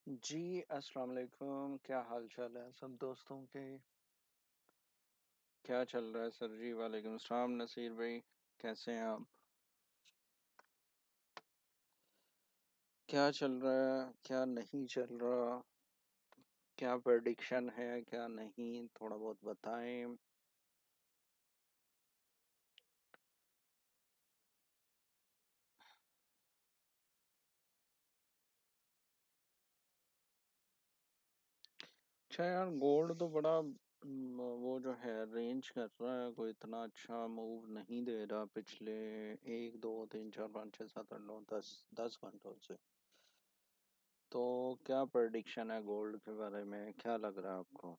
जी, अस्सलाम वालेकुम। क्या हाल चाल है सब दोस्तों के? क्या चल रहा है सर जी? वालेकुम अस्सलाम नसीर भाई, कैसे हैं आप? क्या चल रहा है, क्या नहीं चल रहा? क्या प्रेडिक्शन है, क्या नहीं, थोड़ा बहुत बताएं। अच्छा यार, गोल्ड तो बड़ा वो जो है रेंज कर रहा है, कोई इतना अच्छा मूव नहीं दे रहा पिछले 1 2 3 4 5 6 7 8 9 10 10 घंटों से। तो क्या प्रेडिक्शन है गोल्ड के बारे में, क्या लग रहा है आपको?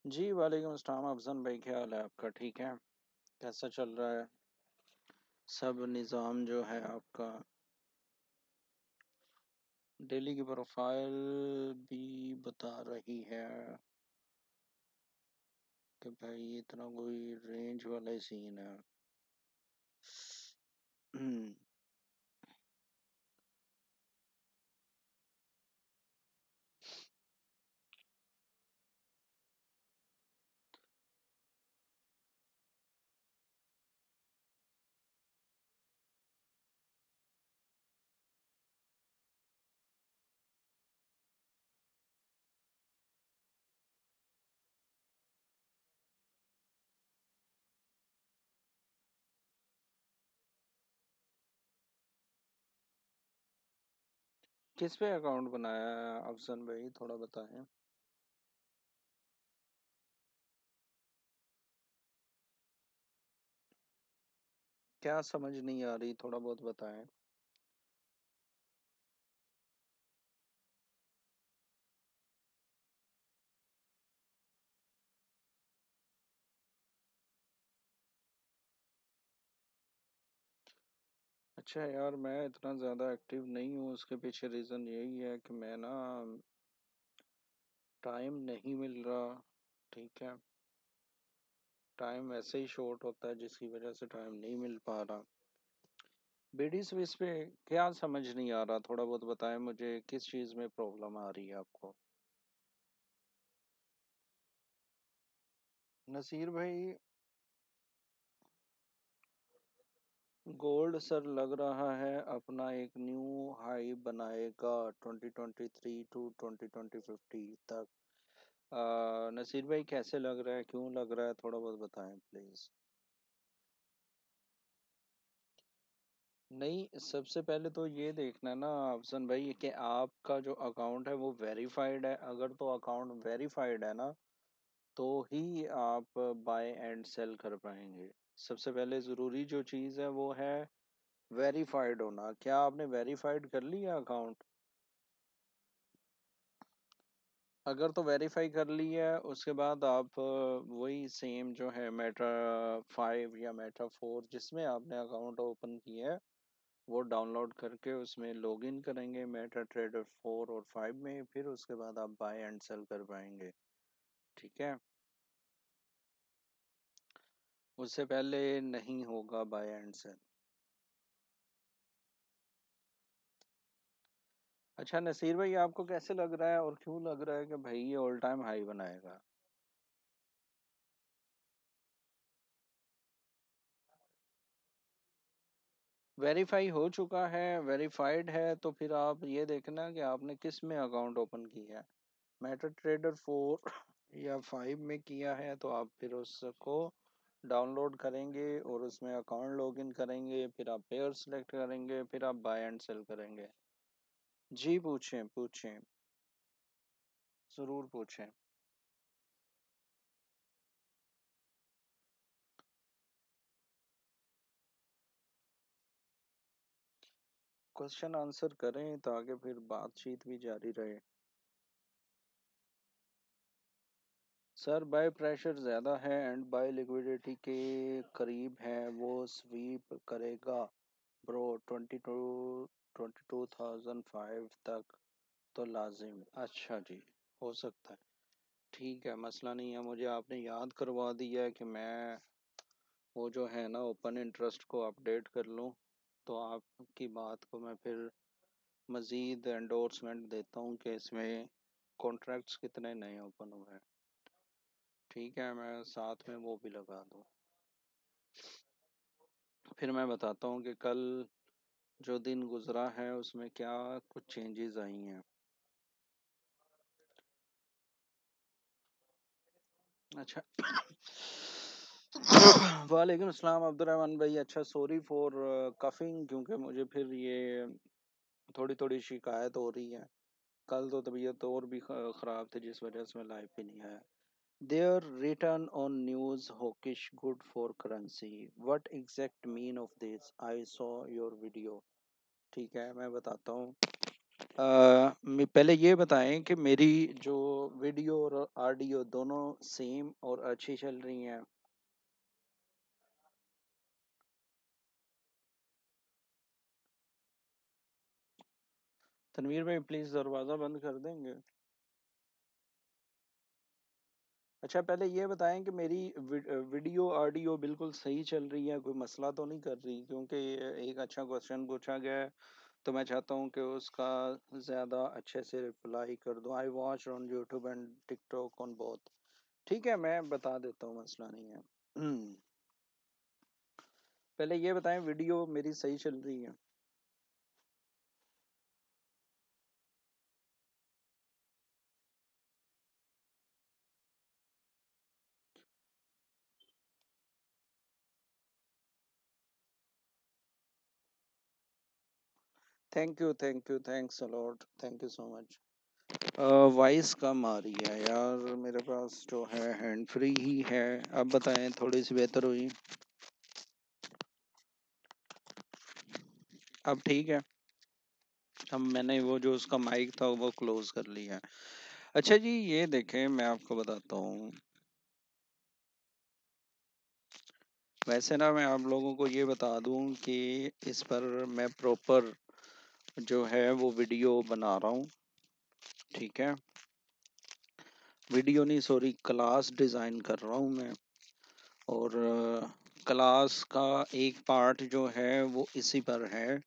जी वालेकुम अस्सलाम अफजन भाई, क्या हाल है आपका? ठीक है? कैसा चल रहा है सब निज़ाम जो है आपका? डेली की प्रोफाइल भी बता रही है कि भाई इतना कोई रेंज वाला ही सीन है। किस पे अकाउंट बनाया है अफजन भाई, थोड़ा बताएं। क्या समझ नहीं आ रही, थोड़ा बहुत बताएं। अच्छा यार, मैं इतना ज़्यादा एक्टिव नहीं हूँ, उसके पीछे रीज़न यही है कि मैं ना टाइम नहीं मिल रहा। ठीक है? टाइम वैसे ही शॉर्ट होता है, जिसकी वजह से टाइम नहीं मिल पा रहा। बीडी स्विस पे क्या समझ नहीं आ रहा, थोड़ा बहुत बताएं मुझे, किस चीज़ में प्रॉब्लम आ रही है आपको? नसीर भाई, गोल्ड सर लग रहा है अपना एक न्यू हाई बनाएगा 2023 टू 2050 तक। नसीर भाई, कैसे लग रहा है, क्यों लग रहा है, थोड़ा बहुत बताएं प्लीज़। नहीं, सबसे पहले तो ये देखना ना अफसन भाई कि आपका जो अकाउंट है वो वेरीफाइड है। अगर तो अकाउंट वेरीफाइड है ना, तो ही आप बाय एंड सेल कर पाएंगे। सबसे पहले ज़रूरी जो चीज़ है वो है वेरीफाइड होना। क्या आपने वेरीफाइड कर लिया अकाउंट? अगर तो वेरीफाई कर लिया है, उसके बाद आप वही सेम जो है मेटा 5 या मेटा 4 जिसमें आपने अकाउंट ओपन किया है, वो डाउनलोड करके उसमें लॉगिन करेंगे मेटा ट्रेडर 4 और 5 में। फिर उसके बाद आप बाय एंड सेल कर पाएंगे। ठीक है? उससे पहले नहीं होगा बाय एंड सेल। अच्छा नसीर भाई, आपको कैसे लग रहा है और क्यों लग रहा है कि भाई ये ऑल टाइम हाई बनाएगा? वेरीफाई हो चुका है, वेरीफाइड है, तो फिर आप ये देखना कि आपने किस में अकाउंट ओपन किया है। मेटा ट्रेडर 4 या 5 में किया है तो आप फिर उसको डाउनलोड करेंगे और उसमें अकाउंट लॉगिन करेंगे, फिर आप पेयर सेलेक्ट करेंगे, फिर आप बाय एंड सेल करेंगे। जी पूछें पूछें, ज़रूर पूछें। क्वेश्चन आंसर करें ताकि फिर बातचीत भी जारी रहे। सर बाय प्रेशर ज़्यादा है एंड बाय लिक्विडिटी के करीब है, वो स्वीप करेगा ब्रो 22,005 तक तो लाजिम। अच्छा जी, हो सकता है। ठीक है, मसला नहीं है। मुझे आपने याद करवा दिया है कि मैं वो जो है ना ओपन इंटरेस्ट को अपडेट कर लूँ, तो आपकी बात को मैं फिर मज़ीद एंडोर्समेंट देता हूँ कि इसमें कॉन्ट्रैक्ट्स कितने नए ओपन हुए हैं। ठीक है, मैं साथ में वो भी लगा दूँ। फिर मैं बताता हूँ कि कल जो दिन गुजरा है उसमें क्या कुछ चेंजेस आई हैं। अच्छा। वालेकुम अस्सलाम अब्दुर्रहमान भाई। अच्छा, सॉरी फॉर कफिंग, क्योंकि मुझे फिर ये थोड़ी थोड़ी शिकायत हो रही है। कल तो तबीयत और भी ख़राब थी, जिस वजह से मैं लाइव पे नहीं आया। Their return on news hawkish good for currency. What exact mean of this? I saw your video. ठीक है, मैं बताता हूँ। पहले ये बताएं कि मेरी जो वीडियो और ऑडियो दोनों सेम और अच्छी चल रही हैं। तनवीर भाई प्लीज़ दरवाज़ा बंद कर देंगे। अच्छा, पहले ये बताएं कि मेरी वीडियो ऑडियो बिल्कुल सही चल रही है, कोई मसला तो नहीं कर रही? क्योंकि एक अच्छा क्वेश्चन पूछा गया है, तो मैं चाहता हूँ कि उसका ज़्यादा अच्छे से रिप्लाई कर दूँ। I watch on YouTube and TikTok on both. ठीक है, मैं बता देता हूँ, मसला नहीं है। पहले ये बताएं वीडियो मेरी सही चल रही है? Thank you, thank you, thanks a lot, thank you so much. Voice कम आ रही है यार, मेरे पास जो है हैंड फ्री ही है। अब बताएं, थोड़ी सी बेहतर हुई? अब ठीक है। अब मैंने वो जो उसका माइक था वो क्लोज कर लिया है। अच्छा जी, ये देखें, मैं आपको बताता हूँ। वैसे ना मैं आप लोगों को ये बता दूं कि इस पर मैं प्रॉपर जो है वो वीडियो बना रहा हूँ। ठीक है, वीडियो नहीं, सॉरी, क्लास डिज़ाइन कर रहा हूँ मैं। और क्लास का एक पार्ट जो है वो इसी पर है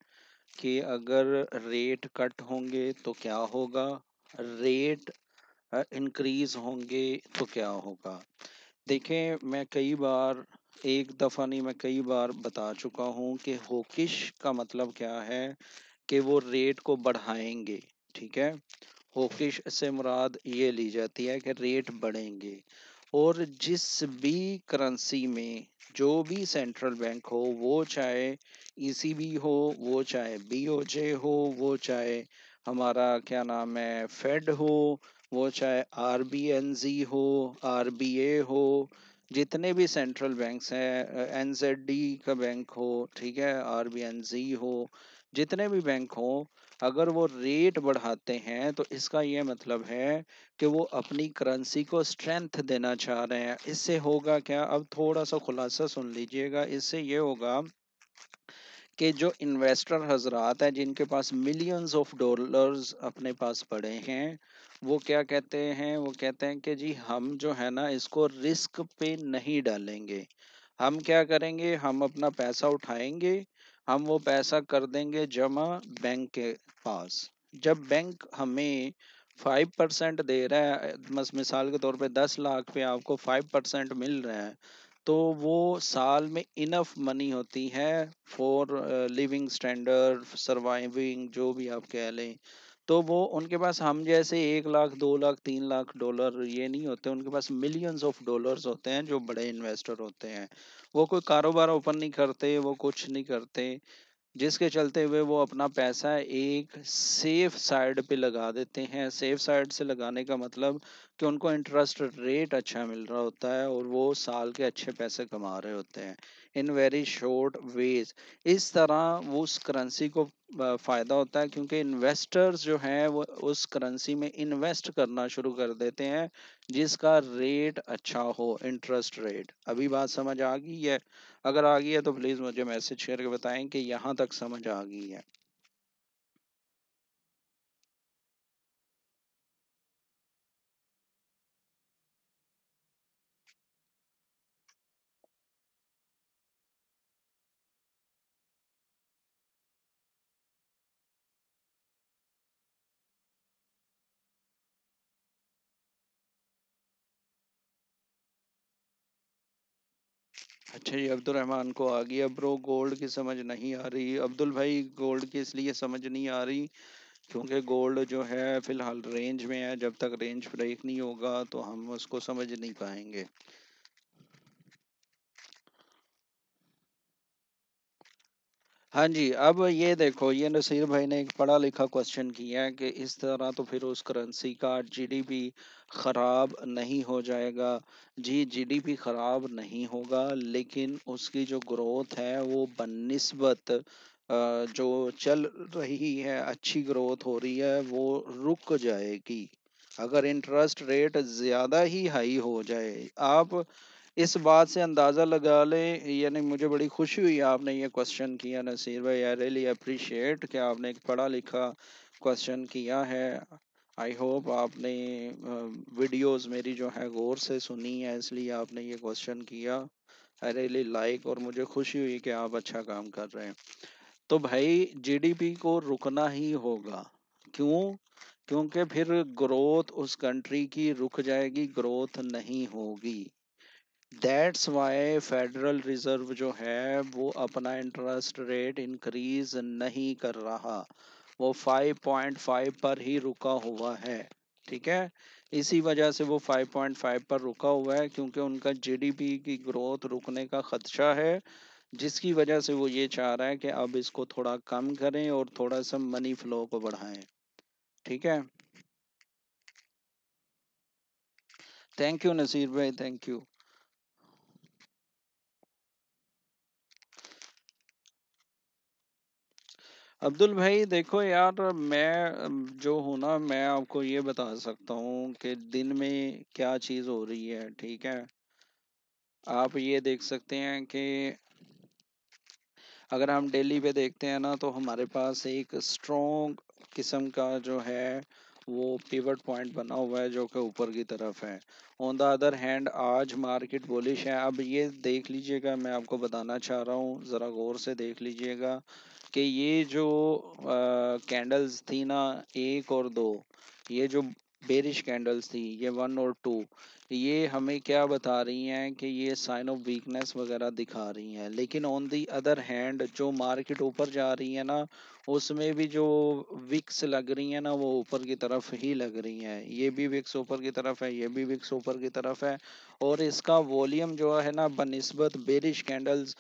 कि अगर रेट कट होंगे तो क्या होगा, रेट इंक्रीज होंगे तो क्या होगा। देखें, मैं कई बार, एक दफ़ा नहीं, मैं कई बार बता चुका हूँ कि हॉकिश का मतलब क्या है, कि वो रेट को बढ़ाएंगे। ठीक है, हॉकिश से मुराद ये ली जाती है कि रेट बढ़ेंगे। और जिस भी करेंसी में जो भी सेंट्रल बैंक हो, वो चाहे ईसीबी हो, वो चाहे बीओजे हो, वो चाहे हमारा क्या नाम है फेड हो, वो चाहे आरबीएनजी हो, आरबीए हो, जितने भी सेंट्रल बैंक्स हैं, एनजेडी का बैंक हो, ठीक है, आरबीएनजी हो, जितने भी बैंक हो, अगर वो रेट बढ़ाते हैं तो इसका ये मतलब है कि वो अपनी करेंसी को स्ट्रेंथ देना चाह रहे हैं। इससे होगा क्या, अब थोड़ा सा खुलासा सुन लीजिएगा। इससे ये होगा कि जो इन्वेस्टर हजरात हैं जिनके पास मिलियंस ऑफ डॉलर्स अपने पास पड़े हैं, वो क्या कहते हैं, वो कहते हैं कि जी हम जो है ना इसको रिस्क पे नहीं डालेंगे। हम क्या करेंगे, हम अपना पैसा उठाएंगे, हम वो पैसा कर देंगे जमा बैंक के पास। जब बैंक हमें 5% दे रहा है, बस मिसाल के तौर पे 10 लाख पे आपको 5% मिल रहा है, तो वो साल में इनफ मनी होती है फॉर लिविंग स्टैंडर्ड, सर्वाइविंग, जो भी आप कह लें। तो वो उनके पास हम जैसे 1 लाख, 2 लाख, 3 लाख डॉलर ये नहीं होते, उनके पास मिलियंस ऑफ डॉलर्स होते हैं, जो बड़े इन्वेस्टर होते हैं। वो कोई कारोबार ओपन नहीं करते, वो कुछ नहीं करते, जिसके चलते हुए वो अपना पैसा एक सेफ साइड पे लगा देते हैं। सेफ साइड से लगाने का मतलब कि उनको इंटरेस्ट रेट अच्छा मिल रहा होता है और वो साल के अच्छे पैसे कमा रहे होते हैं। In very short ways. इस तरह वो उस करेंसी को फायदा होता है, क्योंकि इन्वेस्टर्स जो हैं वो उस करेंसी में इन्वेस्ट करना शुरू कर देते हैं जिसका रेट अच्छा हो, इंटरेस्ट रेट। अभी बात समझ आ गई है? अगर आ गई है तो प्लीज मुझे मैसेज करके बताएं कि यहाँ तक समझ आ गई है। अच्छा जी, अब्दुल रहमान को आ गया ब्रो, गोल्ड की समझ नहीं आ रही अब्दुल भाई। गोल्ड की इसलिए समझ नहीं आ रही क्योंकि गोल्ड जो है फिलहाल रेंज में है, जब तक रेंज ब्रेक नहीं होगा तो हम उसको समझ नहीं पाएंगे। हाँ जी, अब ये देखो, ये नसीर भाई ने एक पढ़ा लिखा क्वेश्चन किया है कि इस तरह तो फिर उस करेंसी का जीडीपी खराब नहीं हो जाएगा। जी, जीडीपी खराब नहीं होगा, लेकिन उसकी जो ग्रोथ है वो बनिस्बत जो चल रही है, अच्छी ग्रोथ हो रही है, वो रुक जाएगी अगर इंटरेस्ट रेट ज्यादा ही हाई हो जाए। आप इस बात से अंदाजा लगा लें, यानी मुझे बड़ी खुशी हुई आपने ये क्वेश्चन किया नसीर भाई। आई रियली अप्रिशिएट कि आपने एक पढ़ा लिखा क्वेश्चन किया है। आई होप आपने वीडियोस मेरी जो है गौर से सुनी है, इसलिए आपने ये क्वेश्चन किया। आई रियली लाइक, और मुझे खुशी हुई कि आप अच्छा काम कर रहे हैं। तो भाई जीडीपी को रुकना ही होगा। क्यों? क्योंकि फिर ग्रोथ उस कंट्री की रुक जाएगी, ग्रोथ नहीं होगी। दैट्स वाई फेडरल रिजर्व जो है वो अपना इंटरेस्ट रेट इंक्रीज नहीं कर रहा, वो 5.5 पर ही रुका हुआ है। ठीक है, इसी वजह से वो 5.5 पर रुका हुआ है, क्योंकि उनका जीडीपी की ग्रोथ रुकने का खदशा है, जिसकी वजह से वो ये चाह रहा है कि अब इसको थोड़ा कम करें और थोड़ा सा मनी फ्लो को बढ़ाएं। ठीक है, थैंक यू नसीर भाई, थैंक यू। अब्दुल भाई देखो यार, मैं जो हूँ ना, मैं आपको ये बता सकता हूँ कि दिन में क्या चीज़ हो रही है। ठीक है, आप ये देख सकते हैं कि अगर हम दिल्ली पे देखते हैं ना, तो हमारे पास एक स्ट्रॉन्ग किस्म का जो है वो पिवट पॉइंट बना हुआ है जो कि ऊपर की तरफ है। ऑन द अदर हैंड आज मार्केट बुलिश है। अब ये देख लीजिएगा, मैं आपको बताना चाह रहा हूँ, ज़रा गौर से देख लीजिएगा कि ये जो कैंडल्स थी ना, एक और दो, ये जो बेरिश कैंडल्स थी, ये वन और टू, ये हमें क्या बता रही हैं कि ये साइन ऑफ वीकनेस वगैरह दिखा रही हैं। लेकिन ऑन दी अदर हैंड जो मार्केट ऊपर जा रही है ना, उसमें भी जो विक्स लग रही है ना, वो ऊपर की तरफ ही लग रही हैं। ये भी विक्स ऊपर की तरफ है, ये भी विक्स ऊपर की तरफ है, और इसका वॉल्यूम जो है ना बनिस्बत बेरिश कैंडल्स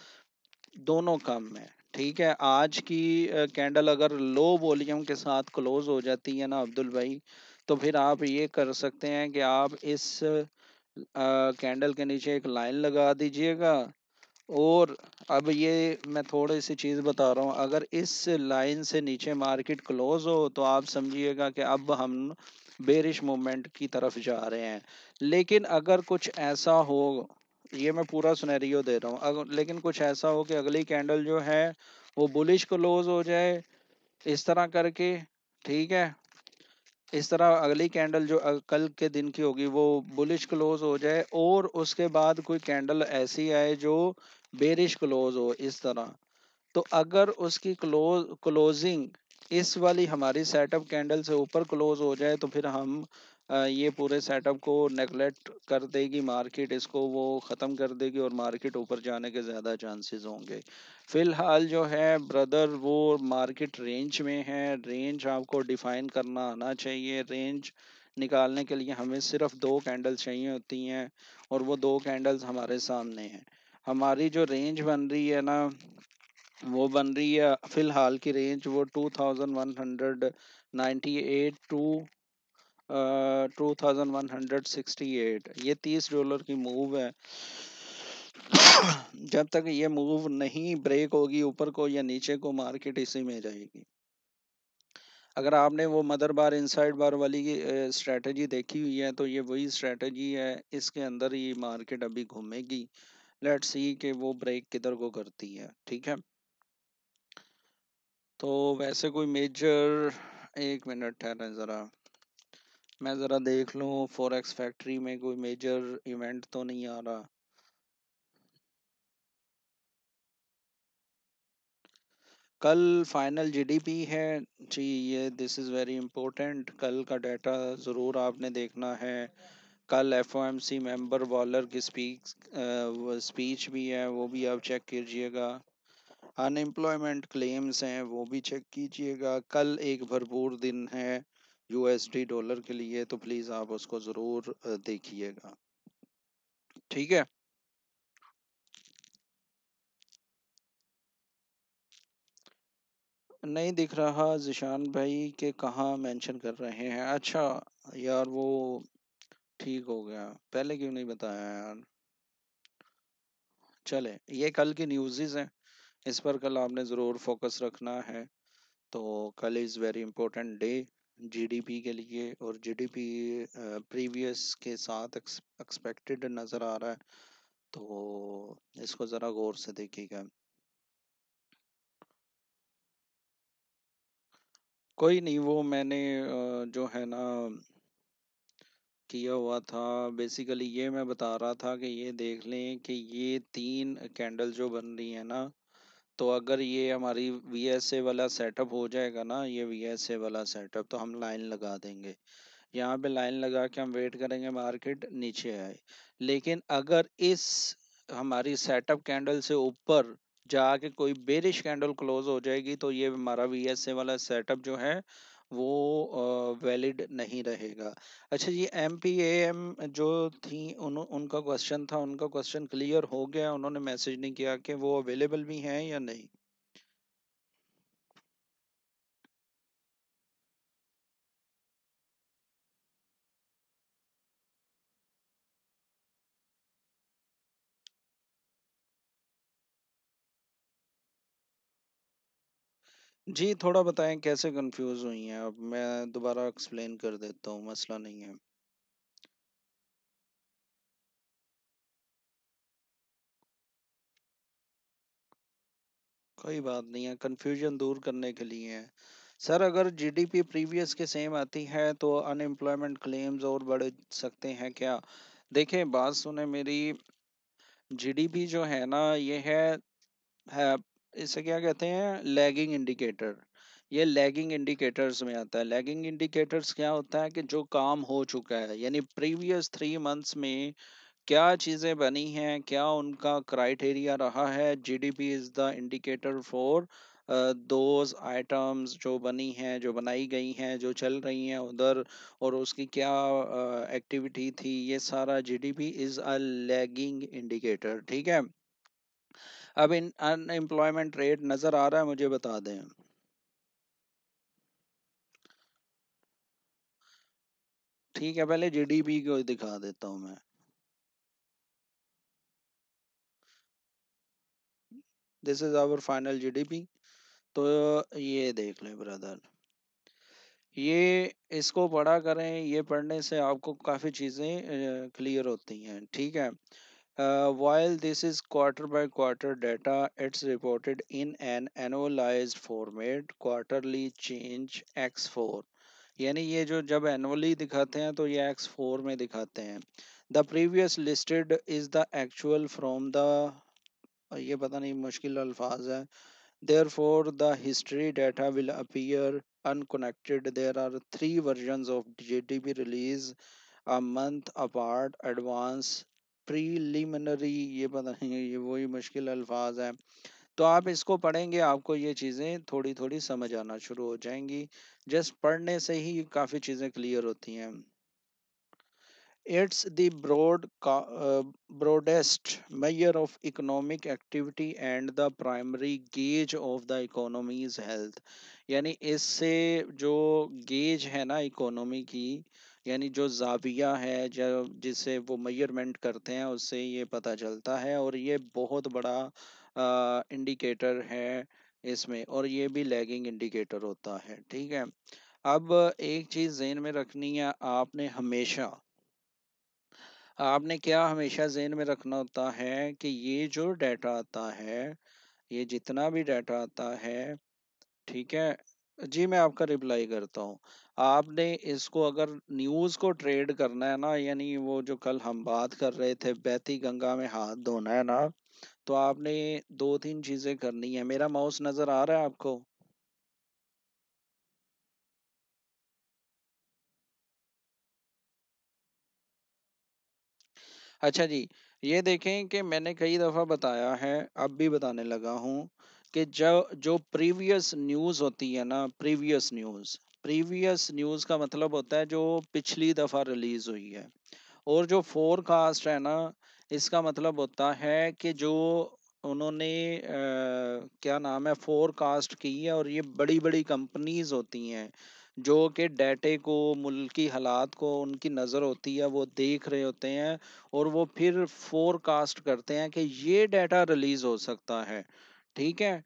दोनों कम है। ठीक है, आज की कैंडल अगर लो वॉल्यूम के साथ क्लोज हो जाती है ना अब्दुल भाई, तो फिर आप ये कर सकते हैं कि आप इस कैंडल के नीचे एक लाइन लगा दीजिएगा। और अब ये मैं थोड़ी सी चीज़ बता रहा हूँ, अगर इस लाइन से नीचे मार्केट क्लोज हो तो आप समझिएगा कि अब हम बेरिश मूवमेंट की तरफ जा रहे हैं। लेकिन अगर कुछ ऐसा हो, ये मैं पूरा सिनेरियो दे रहा हूँ, अगर लेकिन कुछ ऐसा हो कि अगली कैंडल जो है वो बुलिश क्लोज हो जाए इस तरह करके, ठीक है, इस तरह अगली कैंडल जो कल के दिन की होगी वो बुलिश क्लोज हो जाए, और उसके बाद कोई कैंडल ऐसी आए जो बेरिश क्लोज हो इस तरह, तो अगर उसकी क्लोजिंग इस वाली हमारी सेटअप कैंडल से ऊपर क्लोज हो जाए, तो फिर हम ये पूरे सेटअप को नेगलेक्ट कर देगी मार्केट, इसको वो ख़त्म कर देगी और मार्केट ऊपर जाने के ज़्यादा चांसेस होंगे। फिलहाल जो है ब्रदर वो मार्केट रेंज में है। रेंज आपको डिफाइन करना आना चाहिए। रेंज निकालने के लिए हमें सिर्फ दो कैंडल्स चाहिए होती हैं, और वो दो कैंडल्स हमारे सामने हैं। हमारी जो रेंज बन रही है ना, वो बन रही है फिलहाल की रेंज वो 2198 टू 2168, ये $30 की मूव है। जब तक ये मूव नहीं ब्रेक होगी ऊपर को या नीचे को, मार्केट इसी में रहेगी। अगर आपने वो मदर बार इनसाइड बार वाली स्ट्रेटजी देखी हुई है तो ये वही स्ट्रेटजी है, इसके अंदर ही मार्केट अभी घूमेगी। लेट्स सी कि वो ब्रेक किधर को करती है, ठीक है। तो वैसे कोई मेजर, एक मिनट ठहरें ज़रा, मैं ज़रा देख लूँ फॉरेक्स फैक्ट्री में कोई मेजर इवेंट तो नहीं आ रहा। कल फाइनल जीडीपी है जी, ये दिस इज़ वेरी इंपॉर्टेंट, कल का डाटा ज़रूर आपने देखना है। कल एफओएमसी मेंबर वॉलर की स्पीच भी है, वो भी आप चेक कीजिएगा। अनएम्प्लॉयमेंट क्लेम्स हैं, वो भी चेक कीजिएगा। कल एक भरपूर दिन है यूएसडी डॉलर के लिए, तो प्लीज़ आप उसको ज़रूर देखिएगा, ठीक है। नहीं दिख रहा जिशान भाई के, कहाँ मेंशन कर रहे हैं, अच्छा। यार वो ठीक हो गया, पहले क्यों नहीं बताया यार। चले, ये कल की न्यूज़ हैं, इस पर कल आपने ज़रूर फोकस रखना है। तो कल is very important day GDP के लिए, और जीडीपी प्रीवियस के साथ एक्सपेक्टेड नज़र आ रहा है, तो इसको ज़रा गौर से देखिएगा। कोई नहीं, वो मैंने जो है ना किया हुआ था, बेसिकली ये मैं बता रहा था कि ये देख लें कि ये तीन कैंडल जो बन रही है ना, तो अगर ये हमारी वीएसए वाला सेटअप हो जाएगा ना, ये वीएसए वाला सेटअप, तो हम लाइन लगा देंगे। यहाँ पे लाइन लगा के हम वेट करेंगे मार्केट नीचे आए। लेकिन अगर इस हमारी सेटअप कैंडल से ऊपर जाके कोई बेरिश कैंडल क्लोज हो जाएगी, तो ये हमारा वीएसए वाला सेटअप जो है वो वैलिड नहीं रहेगा। अच्छा जी, एमपीएम जो थी उनका क्वेश्चन था, उनका क्वेश्चन क्लियर हो गया, उन्होंने मैसेज नहीं किया कि वो अवेलेबल भी हैं या नहीं। जी थोड़ा बताएं कैसे कंफ्यूज हुई हैं, अब मैं दोबारा एक्सप्लेन कर देता हूँ, मसला नहीं है। कोई बात नहीं है, कंफ्यूजन दूर करने के लिए है। सर अगर जीडीपी प्रीवियस के सेम आती है तो अनएम्प्लॉयमेंट क्लेम्स और बढ़ सकते हैं क्या? देखें बात सुने मेरी, जीडीपी जो है ना ये है इसे क्या कहते हैं, लैगिंग इंडिकेटर। ये लैगिंग इंडिकेटर्स में आता है। लैगिंग इंडिकेटर्स क्या होता है कि जो काम हो चुका है, यानी प्रीवियस 3 मंथ्स में क्या चीज़ें बनी हैं, क्या उनका क्राइटेरिया रहा है। GDP is the indicator for those items जो बनी हैं, जो बनाई गई हैं, जो चल रही हैं उधर, और उसकी क्या एक्टिविटी थी, ये सारा GDP is a lagging indicator, ठीक है। अब इन अनएम्प्लॉयमेंट रेट नज़र आ रहा है, मुझे बता दें। ठीक है, पहले जीडीपी को दिखा देता हूँ मैं। This is our final GDP. तो ये देख लें ब्रदर, ये इसको पढ़ा करें, ये पढ़ने से आपको काफ़ी चीज़ें क्लियर होती हैं, ठीक है। While this is quarter by quarter data, it's reported in an annualized format, quarterly change x4। यानी ये जो जब एनुअली दिखाते हैं तो ये x4 में दिखाते हैं। The previous listed is the actual from the, ये पता नहीं मुश्किल अल्फाज है। Therefore, the history data will appear unconnected. There are three versions of GDP release, a month apart, advance, preliminary, ये पता नहीं, ये वही मुश्किल अल्फाज हैं। तो आप इसको पढ़ेंगे, आपको ये चीज़ें थोड़ी थोड़ी समझ आना शुरू हो जाएंगी। जस्ट पढ़ने से ही काफ़ी चीज़ें क्लियर होती हैं। It's the broadest measure of economic activity and the primary gauge of the economy's health। यानी इससे जो गेज है ना इकोनॉमी की, यानी जो जाविया है, जो जिससे वो मेजरमेंट करते हैं, उससे ये पता चलता है, और ये बहुत बड़ा इंडिकेटर है इसमें, और ये भी लैगिंग इंडिकेटर होता है। ठीक है। अब एक चीज ज़हन में रखनी है आपने हमेशा, आपने क्या हमेशा ज़हन में रखना होता है कि ये जो डाटा आता है, ये जितना भी डाटा आता है, ठीक है, जी मैं आपका रिप्लाई करता हूँ। आपने इसको अगर न्यूज़ को ट्रेड करना है ना, यानी वो जो कल हम बात कर रहे थे बहती गंगा में हाथ धोना है ना, तो आपने दो तीन चीजें करनी है। मेरा माउस नजर आ रहा है आपको? अच्छा जी, ये देखें कि मैंने कई दफा बताया है, अब भी बताने लगा हूँ कि जो जो प्रीवियस न्यूज़ होती है ना, प्रीवियस न्यूज़ का मतलब होता है जो पिछली दफा रिलीज हुई है। और जो फोरकास्ट है ना, इसका मतलब होता है कि जो उन्होंने क्या नाम है, फोरकास्ट की है, और ये बड़ी बड़ी कंपनीज होती हैं जो कि डाटे को, मुल्की हालात को उनकी नज़र होती है, वो देख रहे होते हैं, और वो फिर फोरकास्ट करते हैं कि ये डाटा रिलीज हो सकता है। ठीक है।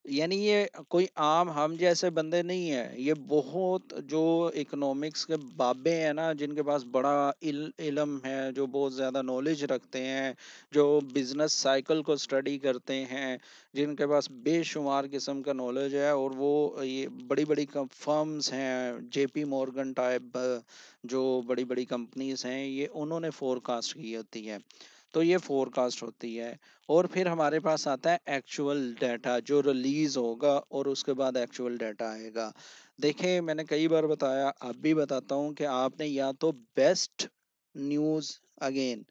यानी ये कोई आम हम जैसे बंदे नहीं है, ये बहुत जो इकोनॉमिक्स के बाबे हैं ना, जिनके पास बड़ा इल्म है, जो बहुत ज़्यादा नॉलेज रखते हैं, जो बिजनेस साइकिल को स्टडी करते हैं, जिनके पास बेशुमार किस्म का नॉलेज है, और वो ये बड़ी बड़ी फर्म्स हैं, जेपी मॉर्गन टाइप, जो बड़ी बड़ी कंपनीज हैं, ये उन्होंने फोरकास्ट की होती है। तो ये फोरकास्ट होती है। और फिर हमारे पास आता है एक्चुअल डाटा जो रिलीज होगा, और उसके बाद एक्चुअल डाटा आएगा। देखिए मैंने कई बार बताया, अब भी बताता हूँ कि आपने या तो बेस्ट न्यूज़, अगेन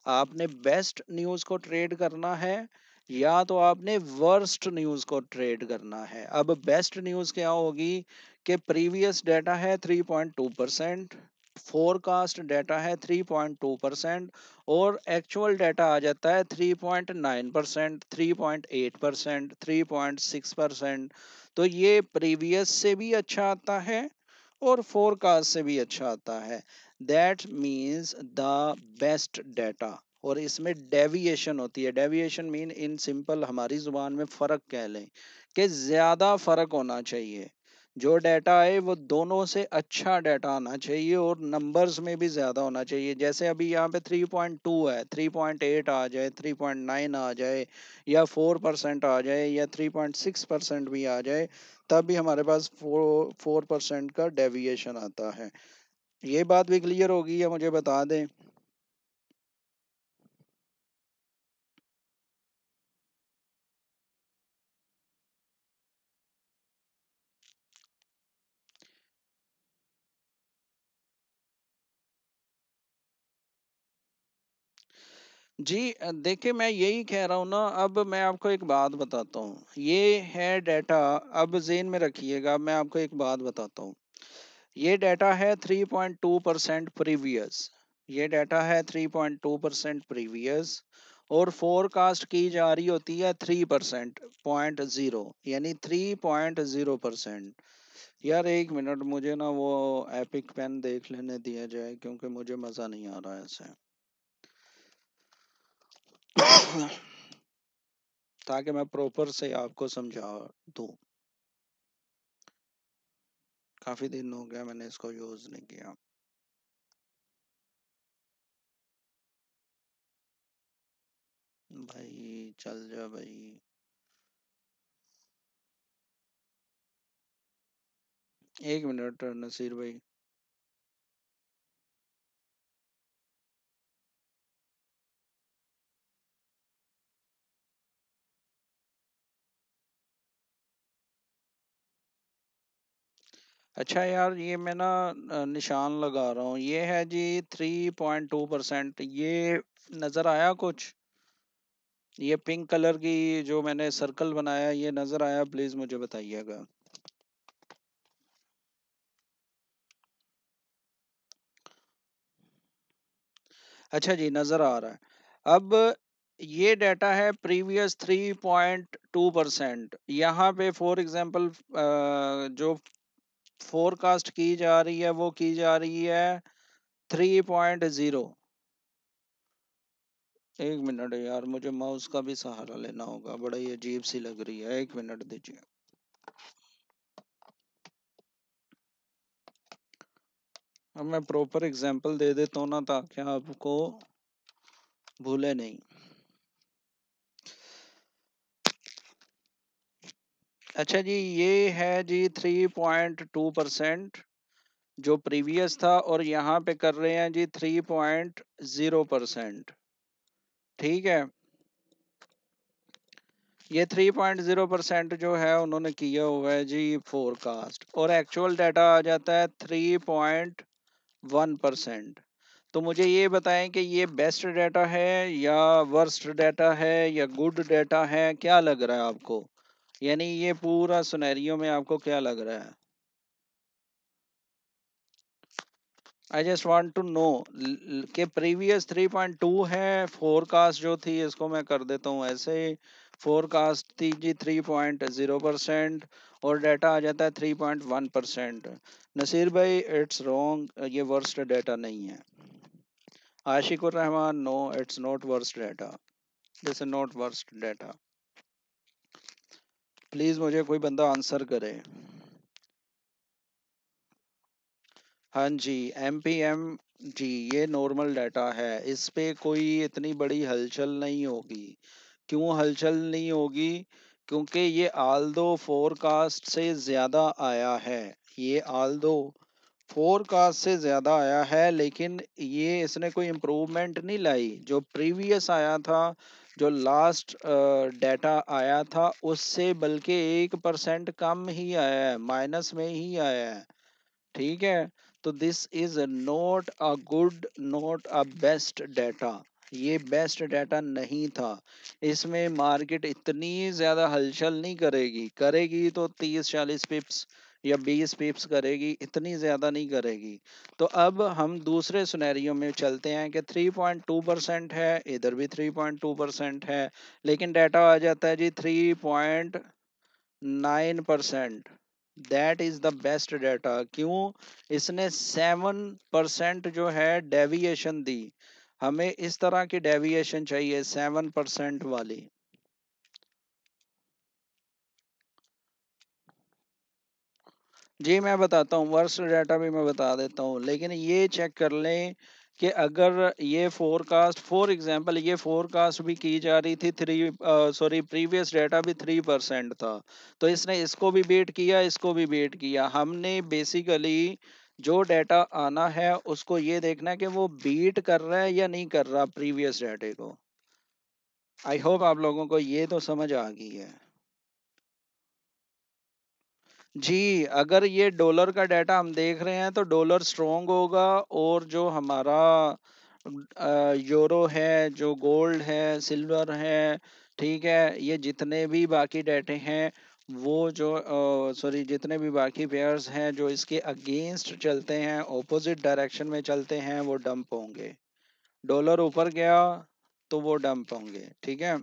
आपने बेस्ट न्यूज़ को ट्रेड करना है, या तो आपने वर्स्ट न्यूज़ को ट्रेड करना है। अब बेस्ट न्यूज़ क्या होगी कि प्रीवियस डाटा है 3.2%, फोरकास्ट डाटा है 3.2%, और एक्चुअल डाटा आ जाता है 3.9%, 3.8%, 3.6%। तो ये प्रीवियस से भी अच्छा आता है, और फोरकास्ट से भी अच्छा आता है। That means the best data. और इसमें डेविएशन होती है, डेविएशन मीन इन सिंपल हमारी जुबान में फर्क कह लें, कि ज्यादा फर्क होना चाहिए। जो डाटा है वो दोनों से अच्छा डाटा आना चाहिए, और नंबर्स में भी ज्यादा होना चाहिए। जैसे अभी यहाँ पे 3.2 है, 3.8 आ जाए, 3.9 आ जाए, या 4% आ जाए, या 3.6% भी आ जाए, तब भी हमारे पास 4% का डेविएशन आता है। ये बात भी क्लियर होगी, या मुझे बता दें? जी देखिए मैं यही कह रहा हूँ ना। अब मैं आपको एक बात बताता हूँ, ये है डाटा। अब जेन में रखिएगा, मैं आपको एक बात बताता हूँ। ये डाटा है 3.2% प्रीवियस, ये डाटा है 3.2% प्रीवियस, और फोरकास्ट की जा रही होती है 3% 0.0, यानी 3.0%। यार एक मिनट, मुझे ना वो एपिक पेन देख लेने दिया जाए, क्योंकि मुझे मज़ा नहीं आ रहा है ऐसे। ताकि मैं प्रॉपर से आपको समझा दूं। काफी दिन हो गया मैंने इसको यूज नहीं किया। भाई चल जा भाई। एक मिनट नसीर भाई। अच्छा यार, ये मैं ना निशान लगा रहा हूँ, ये है जी 3.2%। ये नजर आया कुछ? ये पिंक कलर की जो मैंने सर्कल बनाया, ये नजर आया? प्लीज मुझे बताइएगा। अच्छा जी, नजर आ रहा है। अब ये डाटा है प्रीवियस 3.2%। यहाँ पे फॉर एग्जांपल जो फोरकास्ट की जा रही है वो की जा रही है 3.0। एक मिनट यार, मुझे माउस का भी सहारा लेना होगा, बड़ा ही अजीब सी लग रही है, एक मिनट दीजिए। अब मैं प्रॉपर एग्जांपल दे देता हूँ ना, ताकि आपको भूले नहीं। अच्छा जी, ये है जी 3.2% जो प्रीवियस था, और यहाँ पे कर रहे हैं जी 3.0%। ठीक है, ये 3.0% जो है उन्होंने किया हुआ है जी फोरकास्ट, और एक्चुअल डाटा आ जाता है 3.1%। तो मुझे ये बताएं कि ये बेस्ट डाटा है या वर्स्ट डाटा है या गुड डाटा है, क्या लग रहा है आपको? यानी ये पूरा सिनेरियो में आपको क्या लग रहा है? I just want to know कि प्रीवियस 3.2 है, फोरकास्ट जो थी इसको मैं कर देता हूँ ऐसे, फोरकास्ट थी जी 3.0%, और डाटा आ जाता है 3.1%। नसीर भाई इट्स रॉन्ग, ये वर्स्ट डाटा नहीं है। Ashiqur Rahman, no it's not worst data, this is not worst data. Please मुझे कोई बंदा आंसर करे। हाँ जी, एमपीएम जी, ये नॉर्मल डाटा है, इस पे कोई इतनी बड़ी हलचल नहीं होगी। क्यों हलचल नहीं होगी? क्योंकि ये आल्दो फोरकास्ट से ज्यादा आया है। ये आल्दो फोरकास्ट से ज्यादा आया है, लेकिन ये इसने कोई इम्प्रूवमेंट नहीं लाई। जो प्रीवियस आया था, जो लास्ट डाटा आया था, उससे बल्कि 1% कम ही आया है, माइनस में ही आया है। ठीक है, तो this is not a good, not a best data. ये बेस्ट डाटा नहीं था। इसमें मार्केट इतनी ज्यादा हलचल नहीं करेगी, करेगी तो 30-40 पिप्स या 20 पिप्स करेगी, इतनी ज्यादा नहीं करेगी। तो अब हम दूसरे सिनेरियो में चलते हैं कि 3.2% है, इधर भी 3.2% है, लेकिन डाटा आ जाता है जी 3.9%। That is the best data. क्यों? इसने 7% जो है डेविएशन दी। हमें इस तरह की डेविएशन चाहिए, 7% वाली। जी मैं बताता हूँ, वर्स्ट डाटा भी मैं बता देता हूँ, लेकिन ये चेक कर लें कि अगर ये फोरकास्ट, फॉर एग्जांपल ये फोरकास्ट भी की जा रही थी, प्रीवियस डाटा भी 3% था, तो इसने इसको भी बीट किया, इसको भी बीट किया। हमने बेसिकली जो डाटा आना है उसको ये देखना है कि वो बीट कर रहा है या नहीं कर रहा प्रीवियस डाटे को। आई होप आप लोगों को ये तो समझ आ गई है। जी, अगर ये डॉलर का डाटा हम देख रहे हैं तो डॉलर स्ट्रोंग होगा, और जो हमारा यूरो है, जो गोल्ड है, सिल्वर है, ठीक है, ये जितने भी बाकी डाटे हैं, वो जो जितने भी बाकी पेयर्स हैं जो इसके अगेंस्ट चलते हैं, ऑपोजिट डायरेक्शन में चलते हैं, वो डंप होंगे। डॉलर ऊपर गया तो वो डंप होंगे। ठीक है,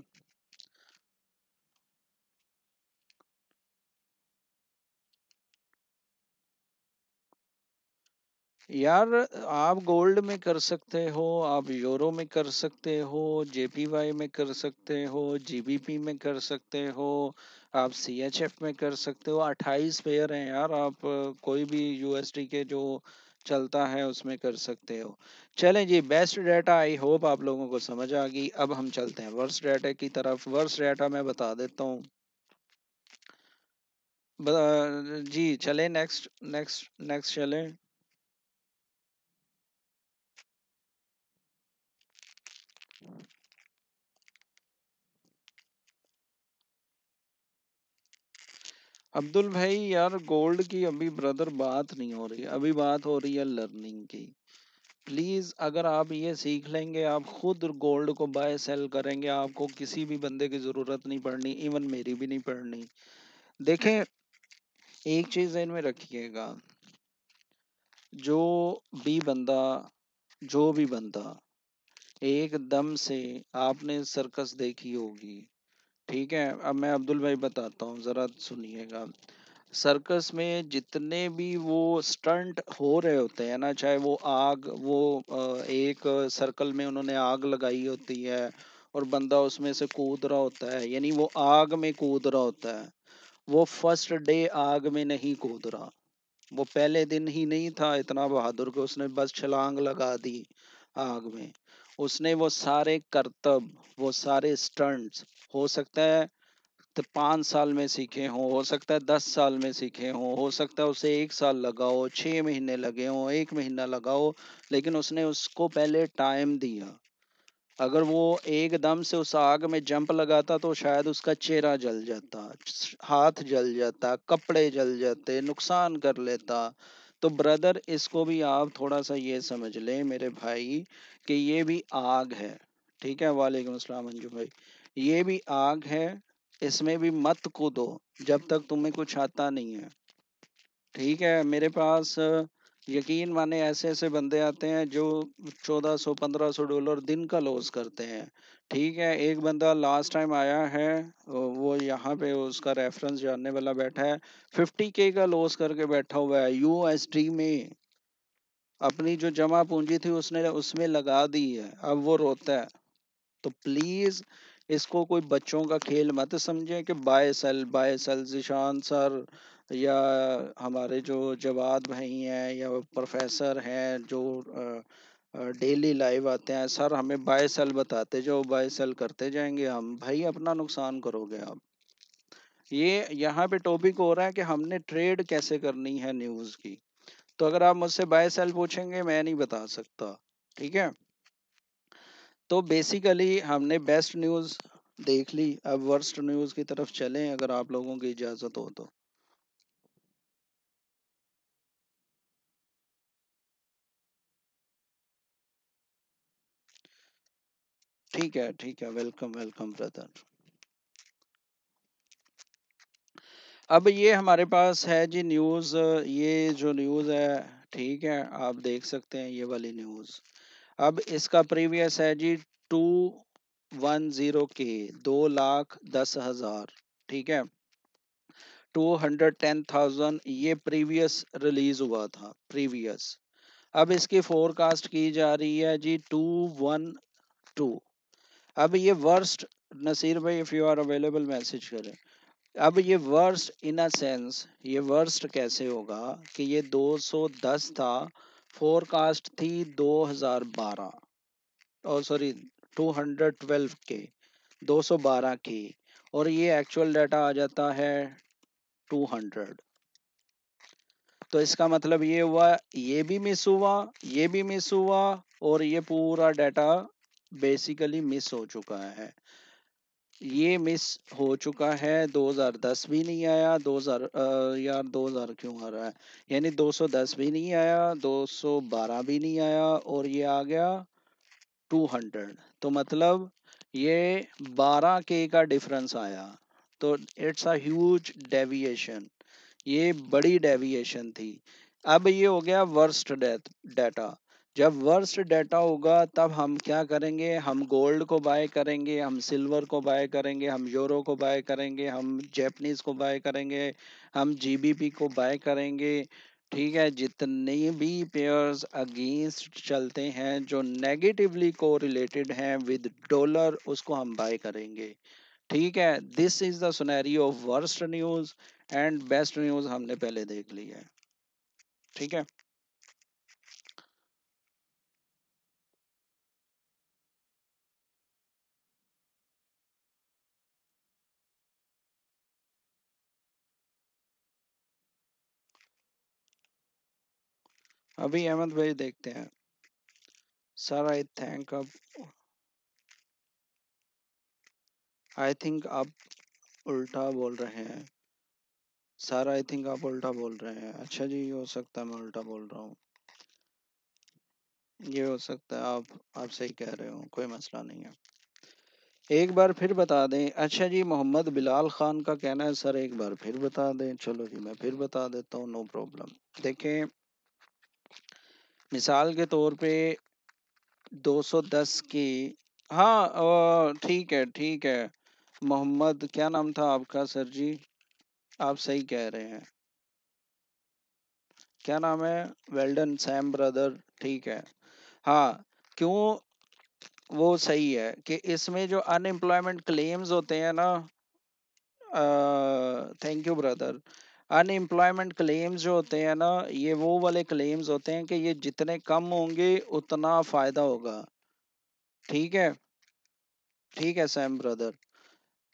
यार आप गोल्ड में कर सकते हो, आप यूरो में कर सकते हो, जेपीवाई में कर सकते हो, जीबीपी में कर सकते हो, आप सीएचएफ में कर सकते हो। 28 पेयर हैं यार, आप कोई भी यूएसडी के जो चलता है उसमें कर सकते हो। चलें जी, बेस्ट डाटा आई होप आप लोगों को समझ आ गई। अब हम चलते हैं वर्स्ट डाटा की तरफ। वर्स्ट डाटा मैं बता देता हूँ। जी चलें, नेक्स्ट नेक्स्ट नेक्स्ट चलें। अब्दुल भाई यार, गोल्ड की अभी ब्रदर बात नहीं हो रही, अभी बात हो रही है लर्निंग की। प्लीज अगर आप ये सीख लेंगे, आप खुद गोल्ड को बाय सेल करेंगे, आपको किसी भी बंदे की जरूरत नहीं पड़नी, इवन मेरी भी नहीं पड़नी। देखें, एक चीज इनमें रखिएगा, जो भी बंदा जो भी बंदा एकदम से, आपने सर्कस देखी होगी, ठीक है, अब मैं अब्दुल भाई बताता हूँ, जरा सुनिएगा। सर्कस में जितने भी वो स्टंट हो रहे होते हैं ना, चाहे वो आग, वो एक सर्कल में उन्होंने आग लगाई होती है और बंदा उसमें से कूद रहा होता है, यानी वो आग में कूद रहा होता है। वो फर्स्ट डे आग में नहीं कूद रहा, वो पहले दिन ही नहीं था इतना बहादुर कि उसने बस छलांग लगा दी आग में। उसने वो सारे करतब, वो सारे स्टंट्स, हो सकता है तो 5 साल में सीखे हों, हो सकता है 10 साल में सीखे हों, हो सकता है उसे 1 साल लगा हो, 6 महीने लगे हों, 1 महीना लगा हो, लेकिन उसने उसको पहले टाइम दिया। अगर वो एकदम से उस आग में जंप लगाता तो शायद उसका चेहरा जल जाता, हाथ जल जाता, कपड़े जल जाते, नुकसान कर लेता। तो ब्रदर, इसको भी आप थोड़ा सा ये समझ लें मेरे भाई कि ये भी आग है। ठीक है, वालेकुम अस्सलाम अंजू भाई। ये भी आग है, इसमें भी मत कूदो जब तक तुम्हें कुछ आता नहीं है। ठीक है, मेरे पास यकीन माने ऐसे ऐसे बंदे आते हैं जो 1400 1500 डॉलर दिन का लॉस करते हैं। ठीक है, एक बंदा लास्ट टाइम आया है, वो यहाँ पे उसका रेफरेंस जानने वाला बैठा है, 50K का लॉस करके बैठा हुआ है यूएसडी में। अपनी जो जमा पूंजी थी उसने उसमें लगा दी है, अब वो रोता है। तो प्लीज इसको कोई बच्चों का खेल मत समझें कि बाय सेल जिशान सर या हमारे जो जवाद भाई हैं या प्रोफेसर हैं जो डेली लाइव आते हैं, सर हमें बाय सेल बताते जाओ, बाय सेल करते जाएंगे हम। भाई अपना नुकसान करोगे आप। ये यहाँ पे टॉपिक हो रहा है कि हमने ट्रेड कैसे करनी है न्यूज़ की। तो अगर आप मुझसे बाय सेल पूछेंगे मैं नहीं बता सकता। ठीक है, तो बेसिकली हमने बेस्ट न्यूज़ देख ली, अब वर्स्ट न्यूज़ की तरफ चलें अगर आप लोगों की इजाज़त हो तो। ठीक है, वेलकम वेलकम ब्रदर। अब ये हमारे पास है जी न्यूज़, ये जो न्यूज़ है, ठीक है, आप देख सकते हैं ये वाली न्यूज़। अब इसका प्रीवियस है जी 210K, 2,10,000। ठीक है, 210,000 ये प्रीवियस रिलीज हुआ था, प्रीवियस। अब इसकी फोरकास्ट की जा रही है जी 212। अब ये वर्स्ट, नसीर भाई if you are available message करें। अब ये वर्स्ट इन अ सेंस, ये वर्स्ट कैसे होगा कि ये 210 था, फोरकास्ट थी 2012, और सॉरी 212 के, 212 की, और ये एक्चुअल डाटा आ जाता है 200। तो इसका मतलब ये हुआ, ये भी मिस हुआ, ये भी मिस हुआ, और ये पूरा डाटा बेसिकली मिस हो चुका है। ये मिस हो चुका है, 2010 भी नहीं आया, 2000 यार 2000 क्यों आ रहा है, यानी 210 भी नहीं आया, 212 भी नहीं आया, और ये आ गया 200। तो मतलब ये 12K का डिफरेंस आया। तो इट्स अ ह्यूज डेविएशन, ये बड़ी डेविएशन थी। अब ये हो गया वर्स्ट डाटा। जब वर्स्ट डाटा होगा तब हम क्या करेंगे, हम गोल्ड को बाय करेंगे, हम सिल्वर को बाय करेंगे, हम यूरो को बाय करेंगे, हम जैपनीज को बाय करेंगे, हम जीबीपी को बाय करेंगे। ठीक है, जितने भी पेयर्स अगेंस्ट चलते हैं जो नेगेटिवली को रिलेटेड हैं विद डॉलर, उसको हम बाय करेंगे। ठीक है, this is the scenario of worst news, and best news हमने पहले देख ली है। ठीक है, अभी अहमद भाई देखते हैं। सर आई थिंक आप उल्टा बोल रहे हैं। सर आई थिंक आप उल्टा बोल रहे हैं। अच्छा जी, ये हो सकता है मैं उल्टा बोल रहा हूँ, ये हो सकता है आप सही कह रहे हो, कोई मसला नहीं है। एक बार फिर बता दें। अच्छा जी, मोहम्मद बिलाल खान का कहना है सर एक बार फिर बता दें। चलो जी, मैं फिर बता देता हूँ, नो प्रॉब्लम। देखें, मिसाल के तौर पे 210 की, हाँ ठीक है ठीक है। मोहम्मद क्या नाम था आपका सर जी? आप सही कह रहे हैं। क्या नाम है? वेल्डन सैम ब्रदर, ठीक है। हाँ, क्यों? वो सही है कि इसमें जो अनएम्प्लॉयमेंट क्लेम्स होते हैं ना, thank you brother. Unemployment claims जो होते हैं ना, ये वो वाले क्लेम्स होते हैं कि ये जितने कम होंगे उतना फायदा होगा। ठीक है, ठीक है सैम ब्रदर।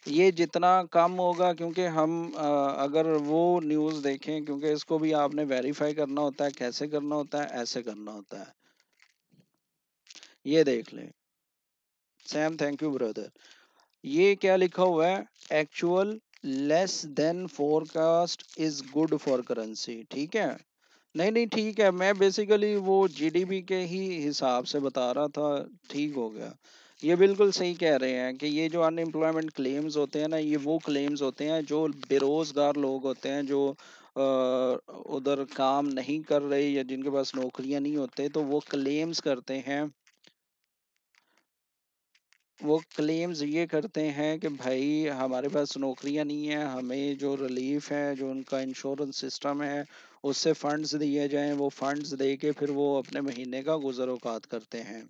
ये जितना कम होगा, क्योंकि हम अगर वो न्यूज़ देखें, क्योंकि इसको भी आपने वेरीफाई करना होता है। कैसे करना होता है? ऐसे करना होता है। ये देख लें सैम, थैंक यू ब्रदर। ये क्या लिखा हुआ है? Actual less than forecast is good for currency. ठीक है, नहीं नहीं ठीक है, मैं बेसिकली वो जीडीपी के ही हिसाब से बता रहा था। ठीक हो गया। ये बिल्कुल सही कह रहे हैं कि ये जो अनएम्प्लॉयमेंट क्लेम्स होते हैं ना, ये वो क्लेम्स होते हैं जो बेरोजगार लोग होते हैं, जो उधर काम नहीं कर रहे या जिनके पास नौकरियां नहीं होते, तो वो क्लेम्स करते हैं। वो क्लेम्स ये करते हैं कि भाई हमारे पास नौकरियां नहीं है, हमें जो रिलीफ है, जो उनका इंश्योरेंस सिस्टम है, उससे फंड्स दिए जाएं। वो फंड्स दे के फिर वो अपने महीने का गुजर औकात करते हैं।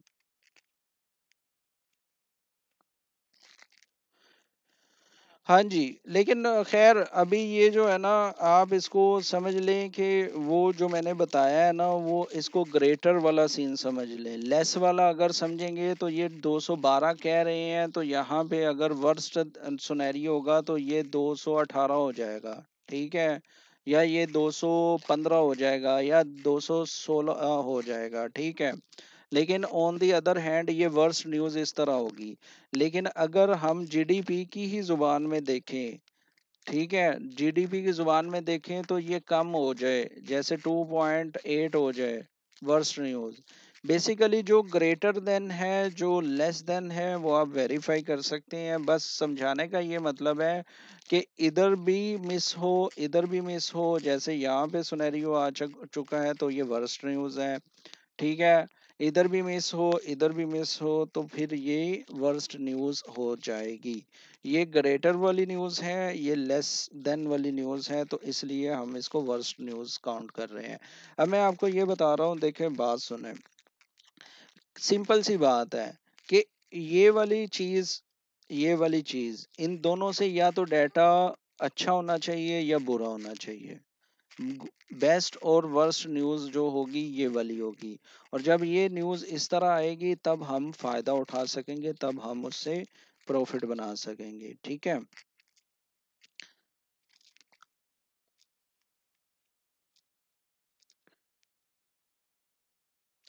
हाँ जी। लेकिन खैर अभी ये जो है ना, आप इसको समझ लें कि वो जो मैंने बताया है ना, वो इसको ग्रेटर वाला सीन समझ लें। लेस वाला अगर समझेंगे तो ये 212 कह रहे हैं, तो यहाँ पे अगर वर्स्ट सुनेरी होगा तो ये 218 हो जाएगा। ठीक है, या ये 215 हो जाएगा, या 216 हो जाएगा। ठीक है, लेकिन ऑन दी अदर हैंड ये वर्स्ट न्यूज़ इस तरह होगी। लेकिन अगर हम जीडीपी की ही जुबान में देखें, ठीक है, जीडीपी की जुबान में देखें तो ये कम हो जाए, जैसे 2.8 हो जाए, वर्स्ट न्यूज़। बेसिकली जो ग्रेटर देन है, जो लेस देन है, वो आप वेरीफाई कर सकते हैं। बस समझाने का ये मतलब है कि इधर भी मिस हो, इधर भी मिस हो, जैसे यहाँ पे सुनेरियो आ चुका है, तो ये वर्स्ट न्यूज़ है। ठीक है, इधर भी मिस हो, इधर भी मिस हो, तो फिर ये वर्स्ट न्यूज़ हो जाएगी। ये ग्रेटर वाली न्यूज़ है, ये लेस देन वाली न्यूज़ है, तो इसलिए हम इसको वर्स्ट न्यूज़ काउंट कर रहे हैं। अब मैं आपको ये बता रहा हूँ, देखें बात सुने। सिंपल सी बात है कि ये वाली चीज़, ये वाली चीज़, इन दोनों से या तो डाटा अच्छा होना चाहिए या बुरा होना चाहिए। बेस्ट और वर्स्ट न्यूज़ जो होगी ये वाली होगी। और जब ये न्यूज़ इस तरह आएगी तब हम फायदा उठा सकेंगे, तब हम उससे प्रॉफिट बना सकेंगे। ठीक है।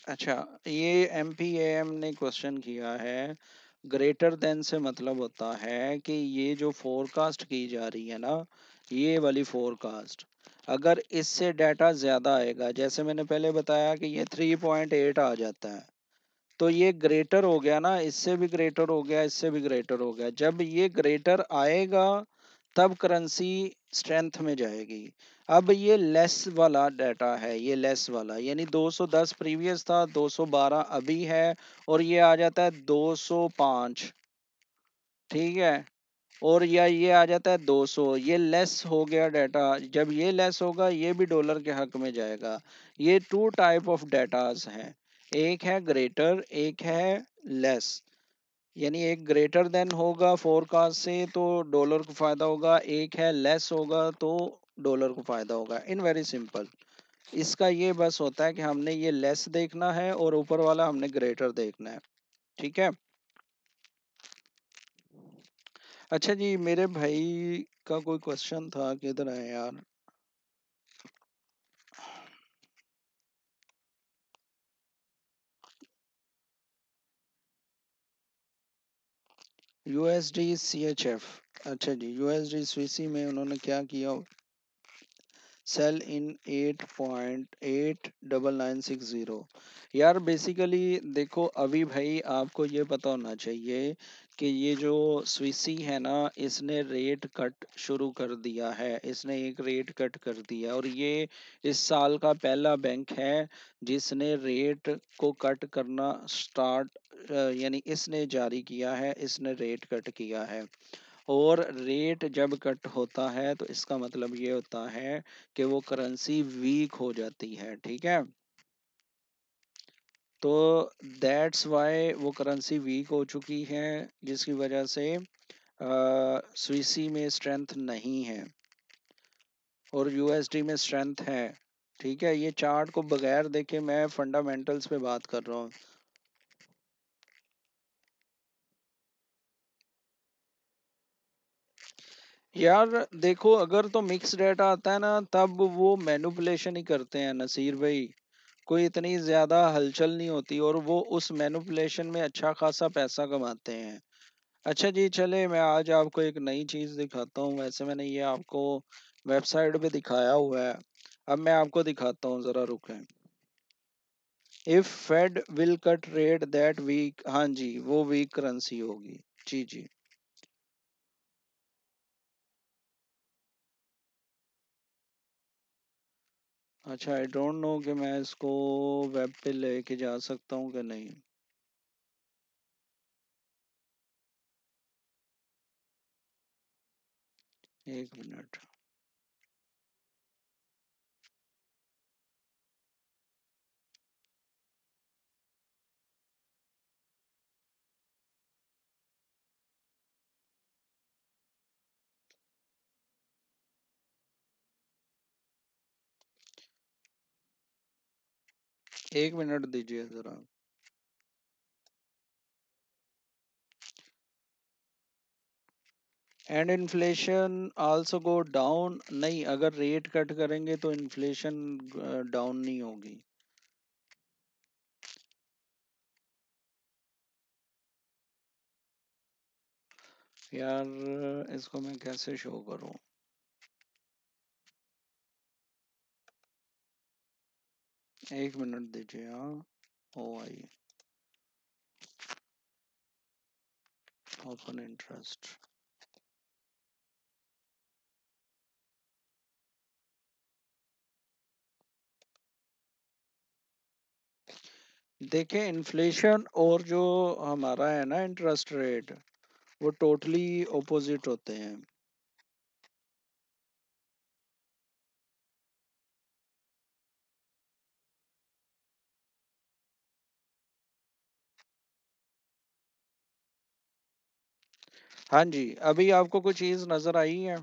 अच्छा, ये एमपीएम ने क्वेश्चन किया है। ग्रेटर देन से मतलब होता है कि ये जो फोरकास्ट की जा रही है ना, ये वाली फोरकास्ट, अगर इससे डाटा ज्यादा आएगा, जैसे मैंने पहले बताया कि ये 3.8 आ जाता है, तो ये ग्रेटर हो गया ना, इससे भी ग्रेटर हो गया, इससे भी ग्रेटर हो गया। जब ये ग्रेटर आएगा तब करेंसी स्ट्रेंथ में जाएगी। अब ये लेस वाला डाटा है, ये लेस वाला, यानी 210 प्रीवियस था, 212 अभी है, और ये आ जाता है 205। ठीक है, और या ये आ जाता है 200, ये लेस हो गया डाटा। जब ये लेस होगा ये भी डॉलर के हक में जाएगा। ये टू टाइप ऑफ डाटास हैं, एक है ग्रेटर, एक है लेस। यानी एक ग्रेटर देन होगा फोरकास्ट से तो डॉलर को फायदा होगा, एक है लेस होगा तो डॉलर को फायदा होगा। इन वेरी सिंपल, इसका ये बस होता है कि हमने ये लेस देखना है और ऊपर वाला हमने ग्रेटर देखना है। ठीक है। अच्छा जी, मेरे भाई का कोई क्वेश्चन था, किधर है यार? USD CHF। अच्छा जी, यूएसडी स्विसी में उन्होंने क्या किया? सेल इन 8.89960। यार बेसिकली देखो अभी भाई, आपको ये पता होना चाहिए कि ये जो स्विसी है ना, इसने रेट कट शुरू कर दिया है। इसने एक रेट कट कर दिया, और ये इस साल का पहला बैंक है जिसने रेट को कट करना स्टार्ट, यानी इसने जारी किया है, इसने रेट कट किया है। और रेट जब कट होता है तो इसका मतलब ये होता है कि वो करेंसी वीक हो जाती है, ठीक है। तो दैट्स वाई वो करेंसी वीक हो चुकी है, जिसकी वजह से स्विसी में स्ट्रेंथ नहीं है और यूएसडी में स्ट्रेंथ है, ठीक है। ये चार्ट को बगैर देखे मैं फंडामेंटल्स पे बात कर रहा हूँ। यार देखो, अगर तो मिक्स डेटा आता है ना तब वो मैनिपुलेशन ही करते हैं नसीर भाई, कोई इतनी ज्यादा हलचल नहीं होती और वो उस मैनिपुलेशन में अच्छा खासा पैसा कमाते हैं। अच्छा जी, चले मैं आज आपको एक नई चीज दिखाता हूँ। वैसे मैंने ये आपको वेबसाइट पे दिखाया हुआ है, अब मैं आपको दिखाता हूँ, जरा रुकें। If Fed will cut rate that week, हाँ जी वो वीक करेंसी होगी। जी जी। अच्छा, आई डोंट नो कि मैं इसको वेब पे लेके जा सकता हूँ कि नहीं। 1 मिनट। 1 मिनट दीजिए जरा। And inflation also go down, नहीं अगर रेट कट करेंगे तो इन्फ्लेशन डाउन नहीं होगी। यार इसको मैं कैसे शो करूं? 1 मिनट दीजिए। हाँ, ओ आई, ओपन इंटरेस्ट। देखें, इन्फ्लेशन और जो हमारा है ना इंटरेस्ट रेट, वो टोटली ऑपोजिट होते हैं। हाँ जी, अभी आपको कोई चीज नजर आई है?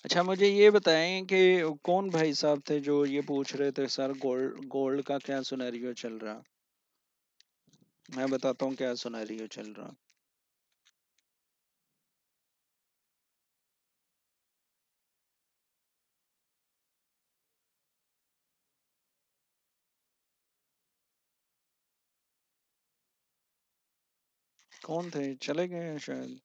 अच्छा, मुझे ये बताएं कि कौन भाई साहब थे जो ये पूछ रहे थे सर गोल्ड गोल्ड का क्या सुनेरियो चल रहा। मैं बताता हूँ क्या सुनेरियो चल रहा। कौन थे, चले गए हैं शायद।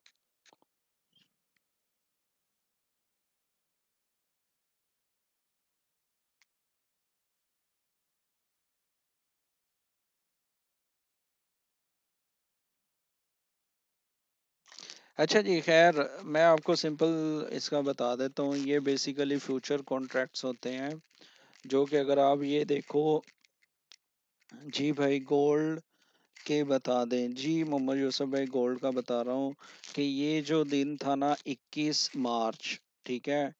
अच्छा जी, खैर मैं आपको सिंपल इसका बता देता हूँ। ये बेसिकली फ्यूचर कॉन्ट्रैक्ट्स होते हैं, जो कि अगर आप ये देखो। जी भाई, गोल्ड के बता दें जी, मोहम्मद यूसुफ भाई गोल्ड का बता रहा हूँ कि ये जो दिन था ना 21 मार्च, ठीक है,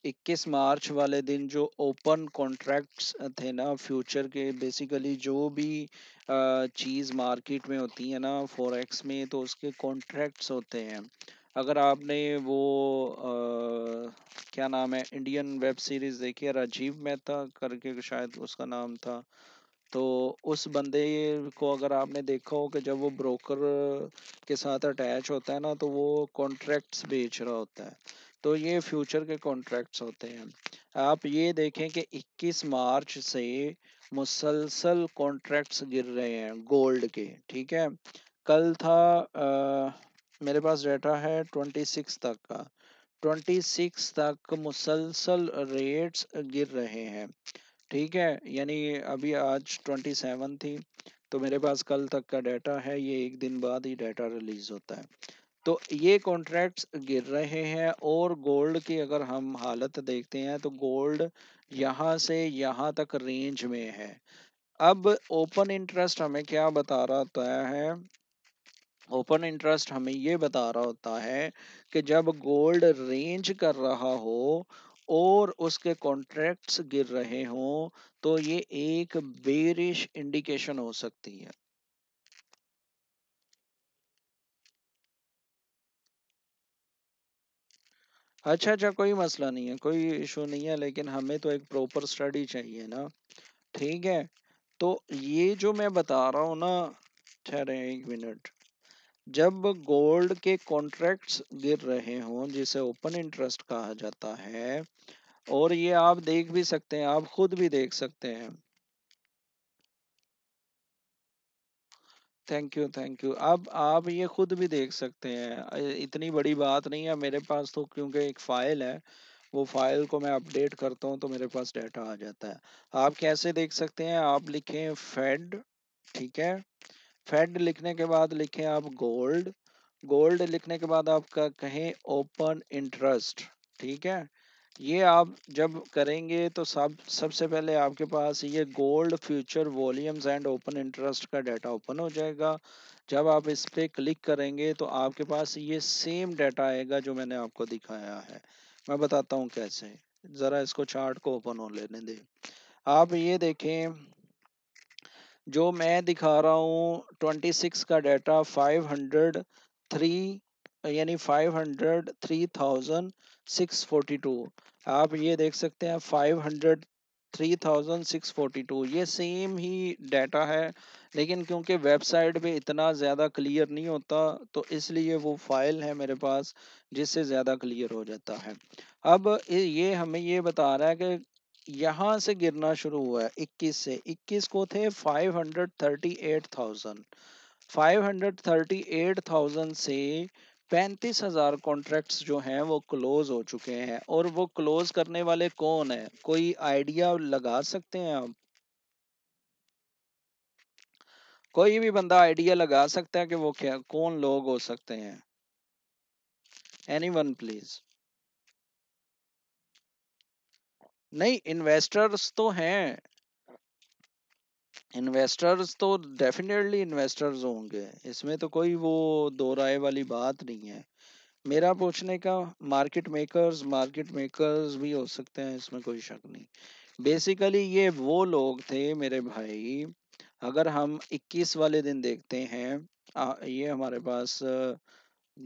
21 मार्च वाले दिन जो ओपन कॉन्ट्रैक्ट्स थे ना फ्यूचर के, बेसिकली जो भी चीज़ मार्केट में होती है ना फॉरेक्स में, तो उसके कॉन्ट्रैक्ट्स होते हैं। अगर आपने वो क्या नाम है, इंडियन वेब सीरीज देखी है, राजीव मेहता करके शायद उसका नाम था, तो उस बंदे को अगर आपने देखा हो कि जब वो ब्रोकर के साथ अटैच होता है ना तो वो कॉन्ट्रैक्ट्स बेच रहा होता है। तो ये फ्यूचर के कॉन्ट्रैक्ट्स होते हैं। आप ये देखें कि 21 मार्च से मुसलसल कॉन्ट्रैक्ट्स गिर रहे हैं गोल्ड के, ठीक है। कल था मेरे पास डाटा है 26 तक का, 26 तक मुसलसल रेट्स गिर रहे हैं, ठीक है। यानी अभी आज 27 थी, तो मेरे पास कल तक का डाटा है, ये एक दिन बाद ही डाटा रिलीज होता है। तो ये कॉन्ट्रैक्ट्स गिर रहे हैं। और गोल्ड की अगर हम हालत देखते हैं तो गोल्ड यहाँ से यहाँ तक रेंज में है। अब ओपन इंटरेस्ट हमें क्या बता रहा होता है? ओपन इंटरेस्ट हमें ये बता रहा होता है कि जब गोल्ड रेंज कर रहा हो और उसके कॉन्ट्रैक्ट्स गिर रहे हों तो ये एक बेरिश इंडिकेशन हो सकती है। अच्छा अच्छा, कोई मसला नहीं है, कोई इशू नहीं है, लेकिन हमें तो एक प्रॉपर स्टडी चाहिए ना। ठीक है। तो ये जो मैं बता रहा हूँ ना, ठहरे एक मिनट। जब गोल्ड के कॉन्ट्रैक्ट्स गिर रहे हों जिसे ओपन इंटरेस्ट कहा जाता है, और ये आप देख भी सकते हैं, आप खुद भी देख सकते हैं। Thank you thank you. अब आप ये खुद भी देख सकते हैं, इतनी बड़ी बात नहीं है मेरे पास तो, क्योंकि एक फाइल है, वो फाइल को मैं अपडेट करता हूँ तो मेरे पास डाटा आ जाता है। आप कैसे देख सकते हैं? आप लिखें फेड, ठीक है। फेड लिखने के बाद लिखें आप गोल्ड। गोल्ड लिखने के बाद आपका कहें ओपन इंटरेस्ट, ठीक है। ये आप जब करेंगे तो सबसे पहले आपके पास ये gold future volumes and open interest का डाटा ओपन हो जाएगा। जब आप इस पे क्लिक करेंगे तो आपके पास ये सेम डाटा आएगा जो मैंने आपको दिखाया है। मैं बताता हूँ कैसे। जरा इसको चार्ट को ओपन हो लेने दें। आप ये देखें, जो मैं दिखा रहा हूँ 26 का डाटा 503, यानी 503,642। आप ये देख सकते हैं 503,642, ये सेम ही डाटा है। लेकिन क्योंकि वेबसाइट पे इतना ज़्यादा क्लियर नहीं होता तो इसलिए वो फाइल है मेरे पास जिससे ज़्यादा क्लियर हो जाता है। अब ये हमें ये बता रहा है कि यहाँ से गिरना शुरू हुआ है 21 से। 21 को थे 538,000। 538,000 से 35,000 कॉन्ट्रैक्ट्स जो हैं वो क्लोज हो चुके हैं। और वो क्लोज करने वाले कौन है? कोई आइडिया लगा सकते हैं आप? कोई भी बंदा आइडिया लगा सकता है कि वो क्या, कौन लोग हो सकते हैं? Anyone please. नहीं, इन्वेस्टर्स तो हैं। इन्वेस्टर्स तो डेफिनेटली इन्वेस्टर्स होंगे, इसमें तो कोई वो दो राय वाली बात नहीं है। मेरा पूछने का, मार्केट मेकर्स भी हो सकते हैं, इसमें कोई शक नहीं। बेसिकली ये वो लोग थे मेरे भाई। अगर हम 21 वाले दिन देखते हैं, ये हमारे पास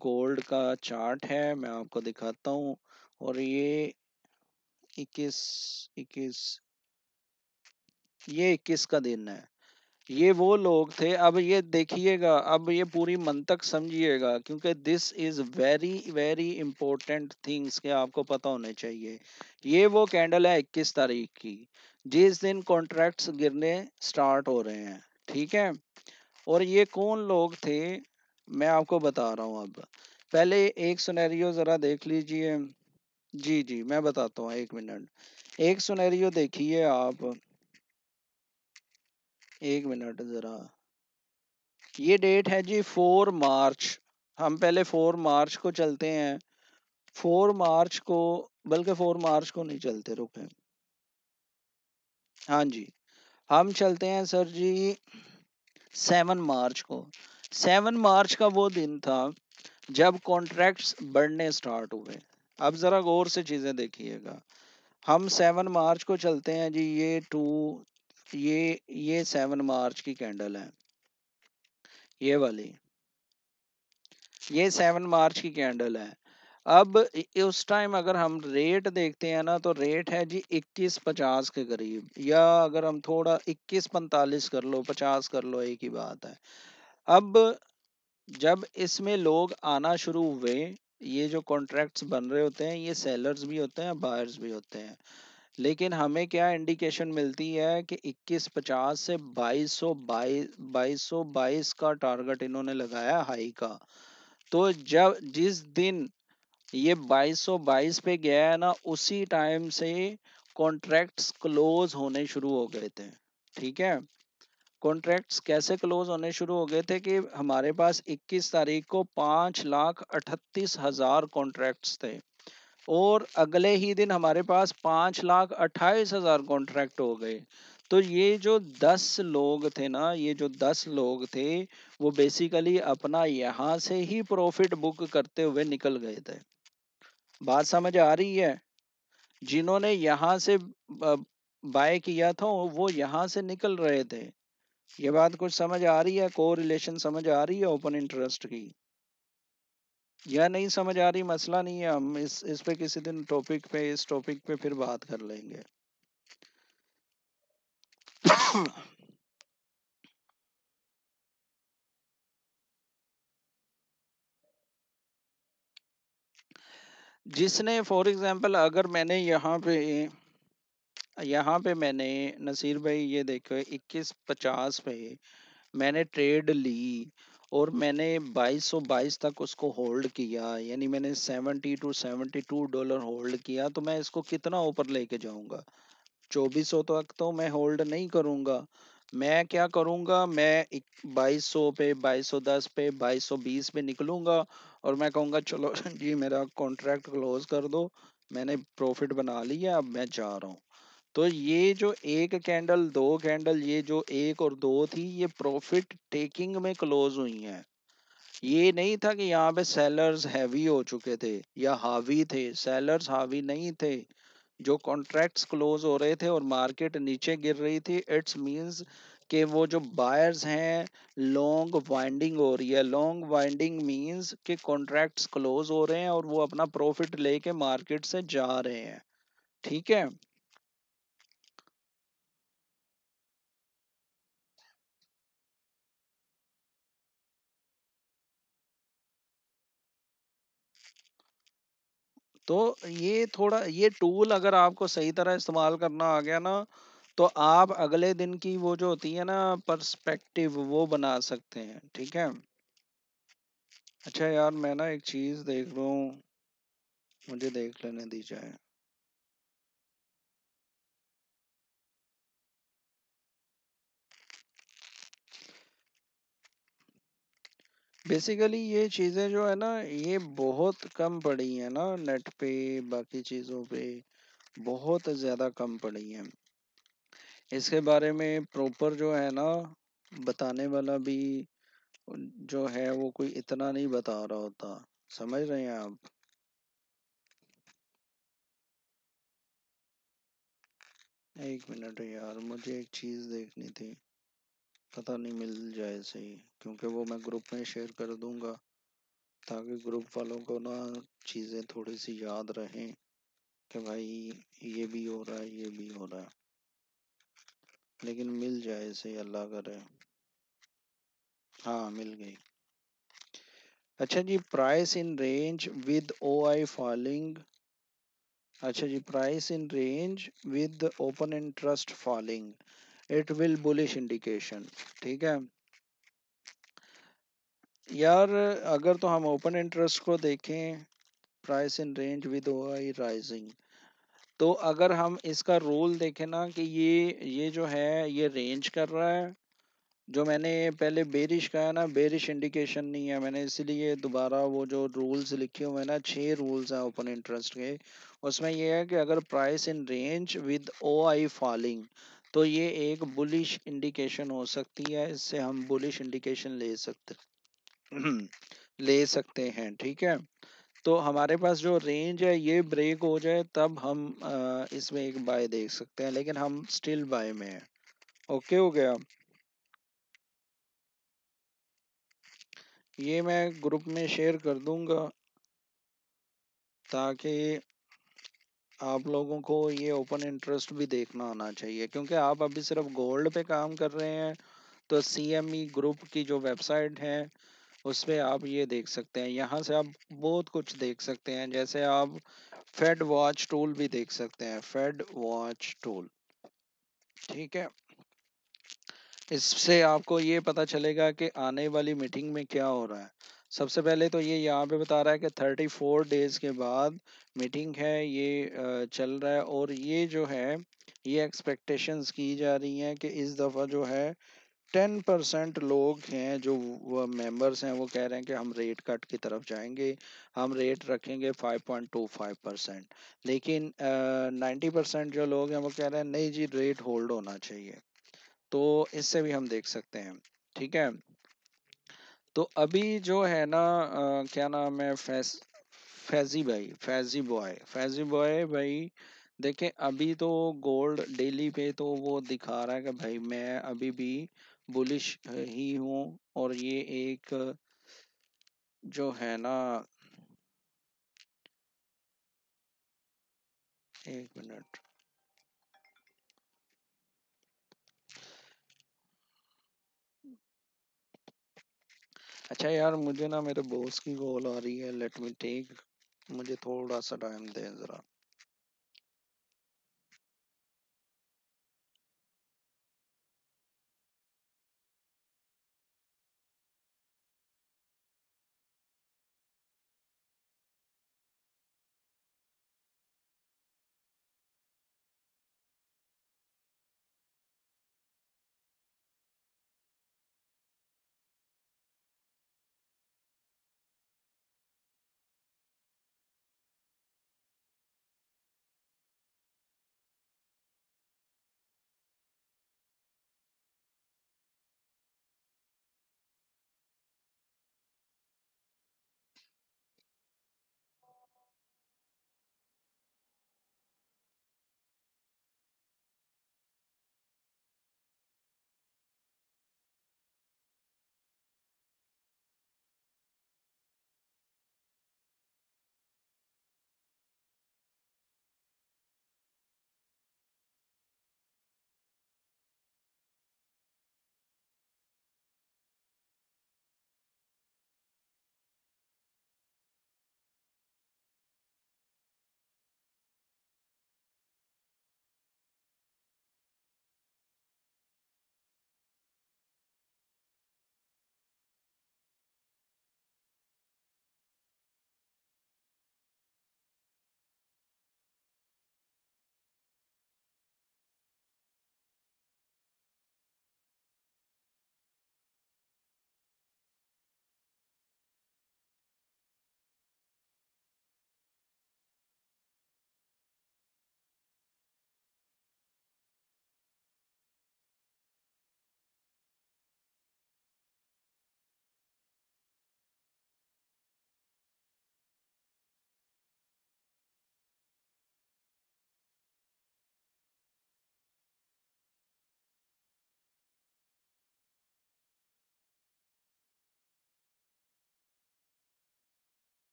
गोल्ड का चार्ट है, मैं आपको दिखाता हूँ। और ये 21, 21, ये 21 का दिन है। ये वो लोग थे। अब ये देखिएगा, अब ये पूरी मंतक समझिएगा, क्योंकि this is very very important things के आपको पता होने चाहिए। ये वो कैंडल है 21 तारीख की, जिस दिन कॉन्ट्रैक्ट्स गिरने स्टार्ट हो रहे हैं, ठीक है। और ये कौन लोग थे मैं आपको बता रहा हूँ। अब पहले एक सिनेरियो जरा देख लीजिए। जी जी, मैं बताता हूँ, एक मिनट। एक सिनेरियो देखिए आप, एक मिनट जरा। ये डेट है जी 4 मार्च। हम पहले 4 मार्च को चलते हैं। 4 मार्च को, बल्कि 4 मार्च को नहीं चलते, रुके। हाँ जी, हम चलते हैं सर जी 7 मार्च को। 7 मार्च का वो दिन था जब कॉन्ट्रैक्ट्स बढ़ने स्टार्ट हुए। अब जरा गौर से चीजें देखिएगा। हम 7 मार्च को चलते हैं जी। ये 7 मार्च की कैंडल है, ये वाली। ये 7 मार्च की कैंडल है। अब उस टाइम अगर हम रेट देखते हैं ना, तो रेट है जी 21.50 के करीब, या अगर हम थोड़ा 21.45 कर लो, 50 कर लो, एक ही बात है। अब जब इसमें लोग आना शुरू हुए, ये जो कॉन्ट्रैक्ट्स बन रहे होते हैं ये सेलर्स भी होते हैं, बायर्स भी होते हैं। लेकिन हमें क्या इंडिकेशन मिलती है कि 21.50 से 2222 का टारगेट इन्होंने लगाया हाई का। तो जब जिस दिन ये 2222 पे गया है ना, उसी टाइम से कॉन्ट्रैक्ट्स क्लोज होने शुरू हो गए थे, ठीक है। कॉन्ट्रैक्ट्स कैसे क्लोज होने शुरू हो गए थे कि हमारे पास 21 तारीख को 5,38,000 कॉन्ट्रैक्ट्स थे, और अगले ही दिन हमारे पास 5,28,000 कॉन्ट्रैक्ट हो गए। तो ये जो 10 लोग थे ना, ये जो 10 लोग थे, वो बेसिकली अपना यहाँ से ही प्रॉफिट बुक करते हुए निकल गए थे। बात समझ आ रही है? जिन्होंने यहाँ से बाय किया था वो यहाँ से निकल रहे थे। ये बात कुछ समझ आ रही है? को रिलेशन समझ आ रही है ओपन इंटरेस्ट की, या नहीं समझ आ रही? मसला नहीं है, हम इस पे किसी दिन इस टॉपिक पे फिर बात कर लेंगे। जिसने फॉर एग्जांपल, अगर मैंने यहाँ पे मैंने नसीर भाई ये देखो 21.50 पे मैंने ट्रेड ली, और मैंने 2222 तक उसको होल्ड किया, यानी मैंने $70 to $72 होल्ड किया, तो मैं इसको कितना ऊपर लेके जाऊंगा? 2400 तक तो मैं होल्ड नहीं करूंगा। मैं क्या करूंगा, मैं 2200 पे, 2210 पे, 2220 पे निकलूंगा, और मैं कहूंगा चलो जी मेरा कॉन्ट्रैक्ट क्लोज कर दो, मैंने प्रॉफिट बना लिया, अब मैं जा रहा हूँ। तो ये जो एक कैंडल, दो कैंडल, ये जो एक और दो थी, ये प्रॉफिट टेकिंग में क्लोज हुई हैं। ये नहीं था कि यहाँ पे सेलर्स हैवी हो चुके थे या हावी थे। सेलर्स हावी नहीं थे। जो कॉन्ट्रैक्ट्स क्लोज हो रहे थे और मार्केट नीचे गिर रही थी, इट्स मींस कि वो जो बायर्स हैं, लॉन्ग वाइंडिंग हो रही है। लॉन्ग वाइंडिंग मींस कि कॉन्ट्रैक्ट्स क्लोज हो रहे हैं और वो अपना प्रॉफिट लेके मार्केट से जा रहे हैं। ठीक है। तो ये थोड़ा, ये टूल अगर आपको सही तरह इस्तेमाल करना आ गया ना, तो आप अगले दिन की वो जो होती है ना पर्सपेक्टिव, वो बना सकते हैं। ठीक है। अच्छा यार, मैं ना एक चीज देख रहा हूँ, मुझे देख लेने दी जाए। बेसिकली ये चीजें जो है ना, ये बहुत कम पड़ी है ना नेट पे, बाकी चीजों पे बहुत ज्यादा कम पड़ी है। इसके बारे में प्रॉपर जो है ना बताने वाला भी जो है, वो कोई इतना नहीं बता रहा होता। समझ रहे हैं आप? एक मिनट यार, मुझे एक चीज देखनी थी, पता नहीं मिल जाए सही, क्योंकि वो मैं ग्रुप में शेयर कर दूंगा, ताकि ग्रुप वालों को ना चीजें थोड़ी सी याद रहें कि भाई ये भी हो रहा है, ये भी हो रहा है। लेकिन मिल जाए सही, अल्लाह करे। हाँ, मिल गई। अच्छा जी, price in range with O I falling. अच्छा जी, price in range with open interest falling, it will bullish indication. ठीक है यार, अगर तो हम ओपन इंटरेस्ट को देखें, price in range with OI rising, तो अगर हम इसका रूल देखें ना कि ये जो है ये रेंज कर रहा है। जो मैंने पहले बेरिश कहा ना, बेरिश इंडिकेशन नहीं है, मैंने इसीलिए दोबारा वो जो रूल्स लिखे हुए हैं ना, 6 रूल्स हैं ओपन इंटरेस्ट के, उसमें ये है कि अगर price in range with O I falling, तो ये एक बुलिश इंडिकेशन हो सकती है, इससे हम बुलिश इंडिकेशन ले सकते ले सकते हैं। ठीक है। तो हमारे पास जो रेंज है ये ब्रेक हो जाए, तब हम इसमें एक बाय देख सकते हैं, लेकिन हम स्टिल बाय में हैं। ओके हो गया। ये मैं ग्रुप में शेयर कर दूंगा, ताकि आप लोगों को ये ओपन इंटरेस्ट भी देखना आना चाहिए, क्योंकि आप अभी सिर्फ गोल्ड पे काम कर रहे हैं। तो CME ग्रुप की जो वेबसाइट है, उस पे आप ये देख सकते हैं, यहाँ से आप बहुत कुछ देख सकते हैं। जैसे आप फेड वॉच टूल भी देख सकते हैं, फेड वॉच टूल। ठीक है। इससे आपको ये पता चलेगा कि आने वाली मीटिंग में क्या हो रहा है। सबसे पहले तो ये यहाँ पे बता रहा है कि 34 डेज के बाद मीटिंग है, ये चल रहा है, और ये जो है ये एक्सपेक्टेशंस की जा रही हैं कि इस दफ़ा जो है 10% लोग हैं जो वो मेंबर्स हैं, वो कह रहे हैं कि हम रेट कट की तरफ जाएंगे, हम रेट रखेंगे 5.25%। लेकिन 90% जो लोग हैं वो कह रहे हैं नहीं जी, रेट होल्ड होना चाहिए। तो इससे भी हम देख सकते हैं। ठीक है। तो अभी जो है ना, क्या नाम है, फैजी भाई, फैजी बॉय भाई, देखें अभी तो गोल्ड डेली पे तो वो दिखा रहा है कि भाई मैं अभी भी बुलिश ही हूँ। और ये एक जो है ना, एक मिनट। अच्छा यार, मुझे ना मेरे बॉस की कॉल आ रही है, लेट मी टेक, मुझे थोड़ा सा टाइम दे जरा।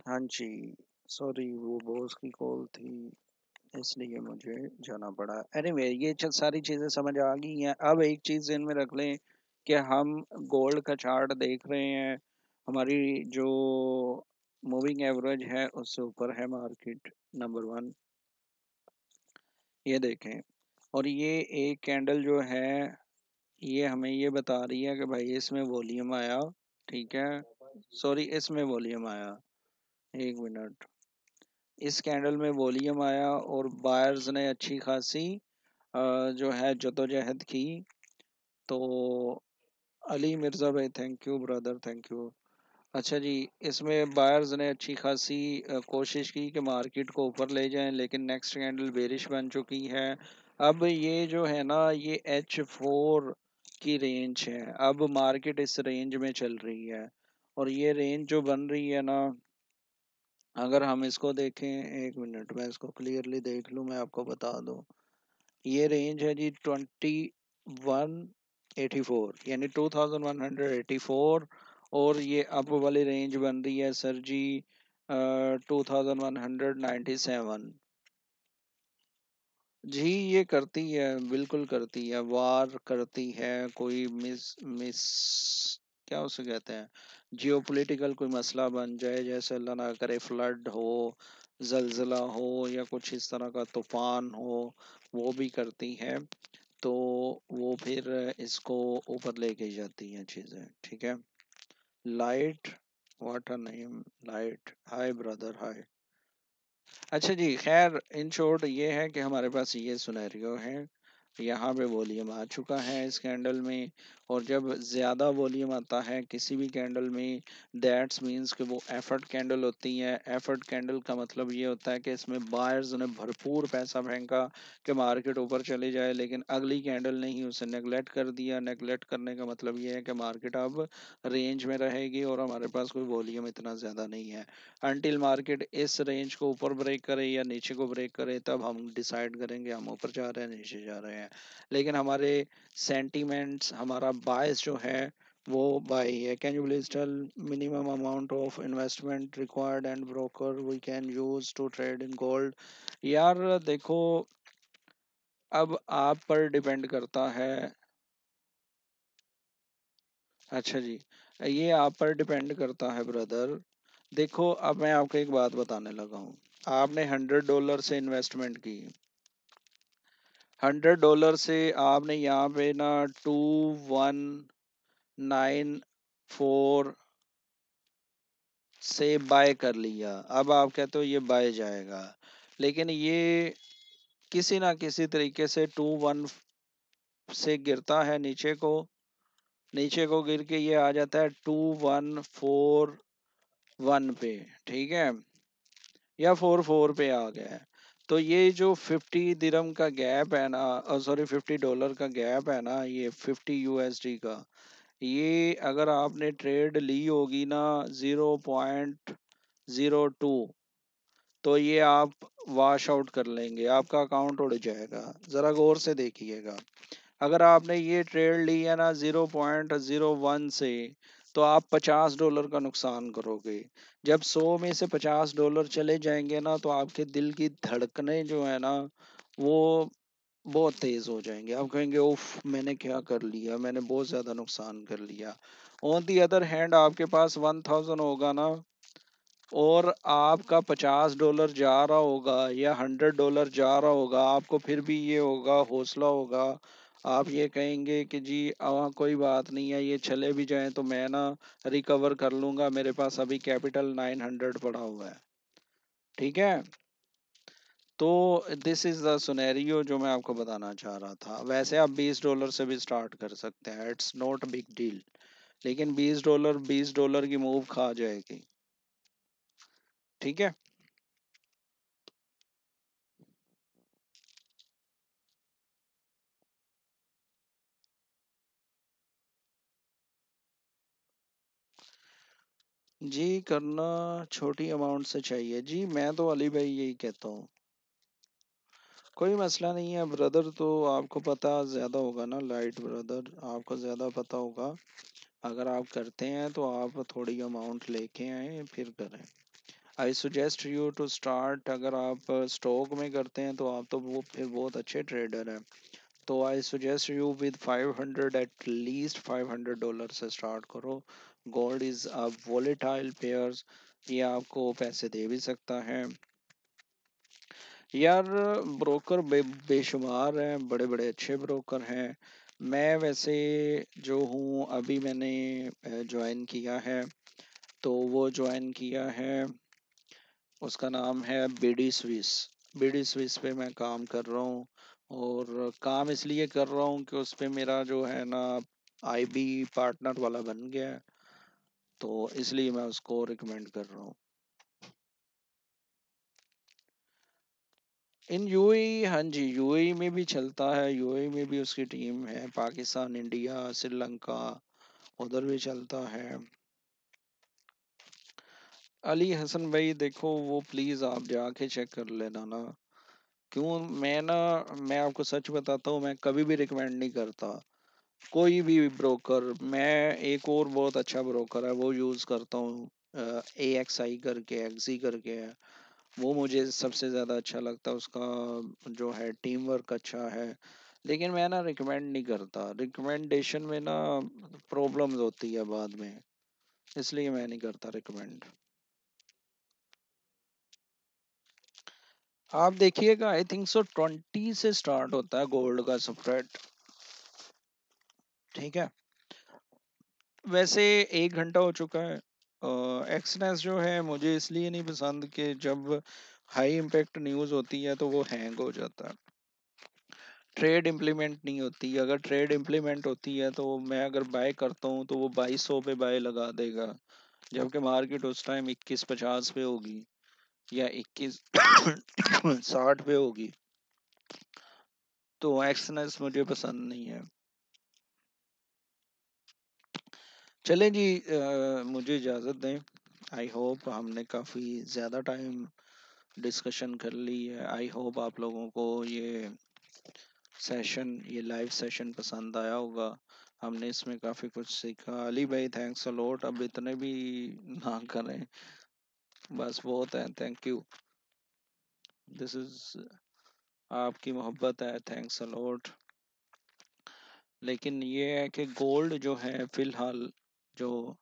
हाँ जी, सॉरी वो बॉस की कॉल थी, इसलिए मुझे जाना पड़ा। एनीवे, ये सारी चीज़ें समझ आ गई हैं। अब एक चीज़ ध्यान में रख लें कि हम गोल्ड का चार्ट देख रहे हैं, हमारी जो मूविंग एवरेज है उससे ऊपर है मार्केट, नंबर वन, ये देखें। और ये एक कैंडल जो है, ये हमें ये बता रही है कि भाई इसमें वॉल्यूम आया। ठीक है, सॉरी इसमें वॉल्यूम आया, एक मिनट। इस कैंडल में वॉल्यूम आया और बायर्स ने अच्छी खासी जो है जदोजहद की। तो अली मिर्ज़ा भाई, thank you brother, thank you. अच्छा जी, इसमें बायर्स ने अच्छी खासी कोशिश की कि मार्केट को ऊपर ले जाएं, लेकिन नेक्स्ट कैंडल बेरिश बन चुकी है। अब ये जो है ना, ये H4 की रेंज है, अब मार्केट इस रेंज में चल रही है। और ये रेंज जो बन रही है ना, अगर हम इसको देखें, एक मिनट मैं इसको क्लियरली देख लूँ, मैं आपको बता दूँ। ये रेंज है जी 2184, यानी 2184। और ये अप वाली रेंज बन रही है सर जी 2197। जी ये करती है, बिल्कुल करती है, वार करती है, कोई मिस मिस क्या उसे कहते हैं, जियोपॉलिटिकल कोई मसला बन जाए, जैसे अल्लाह ना करे फ्लड हो, जलजला हो, या कुछ इस तरह का तूफान हो, वो भी करती है। तो वो फिर इसको ऊपर लेके जाती हैं चीजें, ठीक है। Light, what a name, light, hi brother, hi. अच्छा जी, खैर इन शॉर्ट ये है कि हमारे पास ये सिनेरियो है, यहाँ पे वॉल्यूम आ चुका है इस कैंडल में। और जब ज़्यादा वॉल्यूम आता है किसी भी कैंडल में, दैट्स मीन्स कि वो एफर्ट कैंडल होती है। एफर्ट कैंडल का मतलब ये होता है कि इसमें बायर्स ने भरपूर पैसा फेंका कि मार्केट ऊपर चले जाए, लेकिन अगली कैंडल ने ही उसे नेगलेक्ट कर दिया। नेगलेक्ट करने का मतलब ये है कि मार्केट अब रेंज में रहेगी और हमारे पास कोई वॉल्यूम इतना ज़्यादा नहीं है। अनटिल मार्केट इस रेंज को ऊपर ब्रेक करे या नीचे को ब्रेक करे, तब हम डिसाइड करेंगे हम ऊपर जा रहे हैं नीचे जा रहे हैं। लेकिन हमारे सेंटीमेंट्स, हमारा बायस जो है वो बाय है। Can you please tell minimum amount of investment required and broker we can use to trade in gold. यार देखो, अब आप पर डिपेंड करता है। अच्छा जी, ये आप पर डिपेंड करता है ब्रदर। देखो अब मैं आपको एक बात बताने लगा हूँ। आपने $100 से इन्वेस्टमेंट की, $100 से आपने यहाँ पे ना 2194 से बाय कर लिया। अब आप कहते हो ये बाय जाएगा, लेकिन ये किसी ना किसी तरीके से 21 से गिरता है नीचे को, नीचे को गिर के ये आ जाता है 2141 पे, ठीक है, या 44 पे आ गया है। तो ये जो 50 दिरहम का गैप है ना, सॉरी $50 का गैप है ना, ये 50 USD का, ये अगर आपने ट्रेड ली होगी ना 0.02, तो ये आप वॉश आउट कर लेंगे, आपका अकाउंट उड़ जाएगा। जरा गौर से देखिएगा, अगर आपने ये ट्रेड ली है ना 0.01 से, तो आप $50 का नुकसान करोगे। जब 100 में से $50 चले जाएंगे ना, तो आपके दिल की धड़कनें जो है ना, वो बहुत तेज हो जाएंगे। आप कहेंगे उफ मैंने क्या कर लिया, मैंने बहुत ज्यादा नुकसान कर लिया। ऑन दी अदर हैंड आपके पास 1000 होगा ना, और आपका $50 जा रहा होगा या $100 जा रहा होगा, आपको फिर भी ये होगा, हौसला होगा। आप ये कहेंगे कि जी कोई बात नहीं है, ये चले भी जाएं तो मैं ना रिकवर कर लूंगा, मेरे पास अभी कैपिटल 900 पड़ा हुआ है, ठीक है। तो दिस इज द सिनेरियो जो मैं आपको बताना चाह रहा था। वैसे आप $20 से भी स्टार्ट कर सकते हैं, इट्स नॉट बिग डील। लेकिन $20 की मूव खा जाएगी, ठीक है। जी करना छोटी अमाउंट से चाहिए जी, मैं तो अली भाई यही कहता हूँ। कोई मसला नहीं है ब्रदर, तो आपको पता ज्यादा होगा ना लाइट ब्रदर, आपको ज्यादा पता होगा। अगर आप करते हैं तो आप थोड़ी अमाउंट लेके आए फिर करें। आई सुजेस्ट यू टू स्टार्ट, अगर आप स्टॉक में करते हैं तो आप तो वो फिर बहुत अच्छे ट्रेडर हैं। तो I suggest you with 500, at least $500 से स्टार्ट करो। Gold is a volatile pairs, ये आपको पैसे दे भी सकता है। यार ब्रोकर बेशुमार हैं, बड़े बड़े अच्छे ब्रोकर हैं। मैं वैसे जो हूँ अभी मैंने ज्वाइन किया है, तो वो ज्वाइन किया है, उसका नाम है बीडी स्विस। बीडी स्विस पे मैं काम कर रहा हूँ, और काम इसलिए कर रहा हूँ कि उस पे मेरा जो है ना आईबी पार्टनर वाला बन गया है, तो इसलिए मैं उसको रिकमेंड कर रहा हूँ। इन यूएई, हाँ जी, यूएई में भी चलता है, यूएई में भी उसकी टीम है, पाकिस्तान, इंडिया, श्रीलंका, उधर भी चलता है। अली हसन भाई देखो, वो प्लीज आप जाके चेक कर लेना ना। क्यों, मैं ना, मैं आपको सच बताता हूँ, मैं कभी भी रिकमेंड नहीं करता। कोई भी ब्रोकर, मैं एक और बहुत अच्छा ब्रोकर है वो यूज़ करता हूँ, AXI करके, एक्सी करके है। वो मुझे सबसे ज़्यादा अच्छा लगता है, उसका जो है टीम वर्क अच्छा है। लेकिन मैं ना रिकमेंड नहीं करता, रिकमेंडेशन में ना प्रॉब्लम्स होती है बाद में, इसलिए मैं नहीं करता रिकमेंड। आप देखिएगा, आई थिंक सो 20 से स्टार्ट होता है गोल्ड का स्प्रेड। ठीक है, वैसे 1 घंटा हो चुका है। एक्सनेस जो है मुझे इसलिए नहीं पसंद कि जब हाई इम्पैक्ट न्यूज़ होती है तो वो हैंग हो जाता है, ट्रेड इम्प्लीमेंट नहीं होती। अगर ट्रेड इम्प्लीमेंट होती है तो मैं अगर बाय करता हूँ तो वो 2200 पे बाय लगा देगा, जबकि मार्केट उस टाइम 2150 पे होगी या 2160 पे होगी। तो एक्सनेस मुझे पसंद नहीं है। चले जी, मुझे इजाज़त दें। आई होप हमने काफ़ी ज़्यादा टाइम डिस्कशन कर ली है। आई होप आप लोगों को ये सेशन, ये लाइव सेशन पसंद आया होगा। हमने इसमें काफ़ी कुछ सीखा। अली भाई थैंक्स अ लॉट, अब इतने भी ना करें, बस बहुत है। थैंक यू, दिस इज़ आपकी मोहब्बत है, थैंक्स अ लॉट। लेकिन ये है कि गोल्ड जो है फ़िलहाल जो,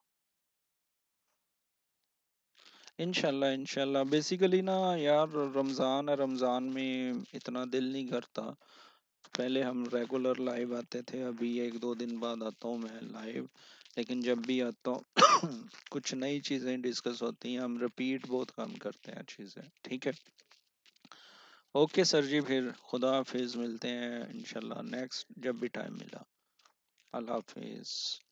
इंशाल्लाह इंशाल्लाह, बेसिकली ना यार, रमज़ान है, रमज़ान में इतना दिल नहीं करता। पहले हम रेगुलर लाइव आते थे, अभी 1-2 दिन बाद आता हूँ मैं लाइव। लेकिन जब भी आता हूँ कुछ नई चीज़ें डिस्कस होती हैं, हम रिपीट बहुत कम करते हैं चीज़ें। ठीक है, ओके सर जी, फिर खुदा हाफिज़, मिलते हैं इंशाल्लाह नेक्स्ट जब भी टाइम मिला। अल्लाह हाफिज़।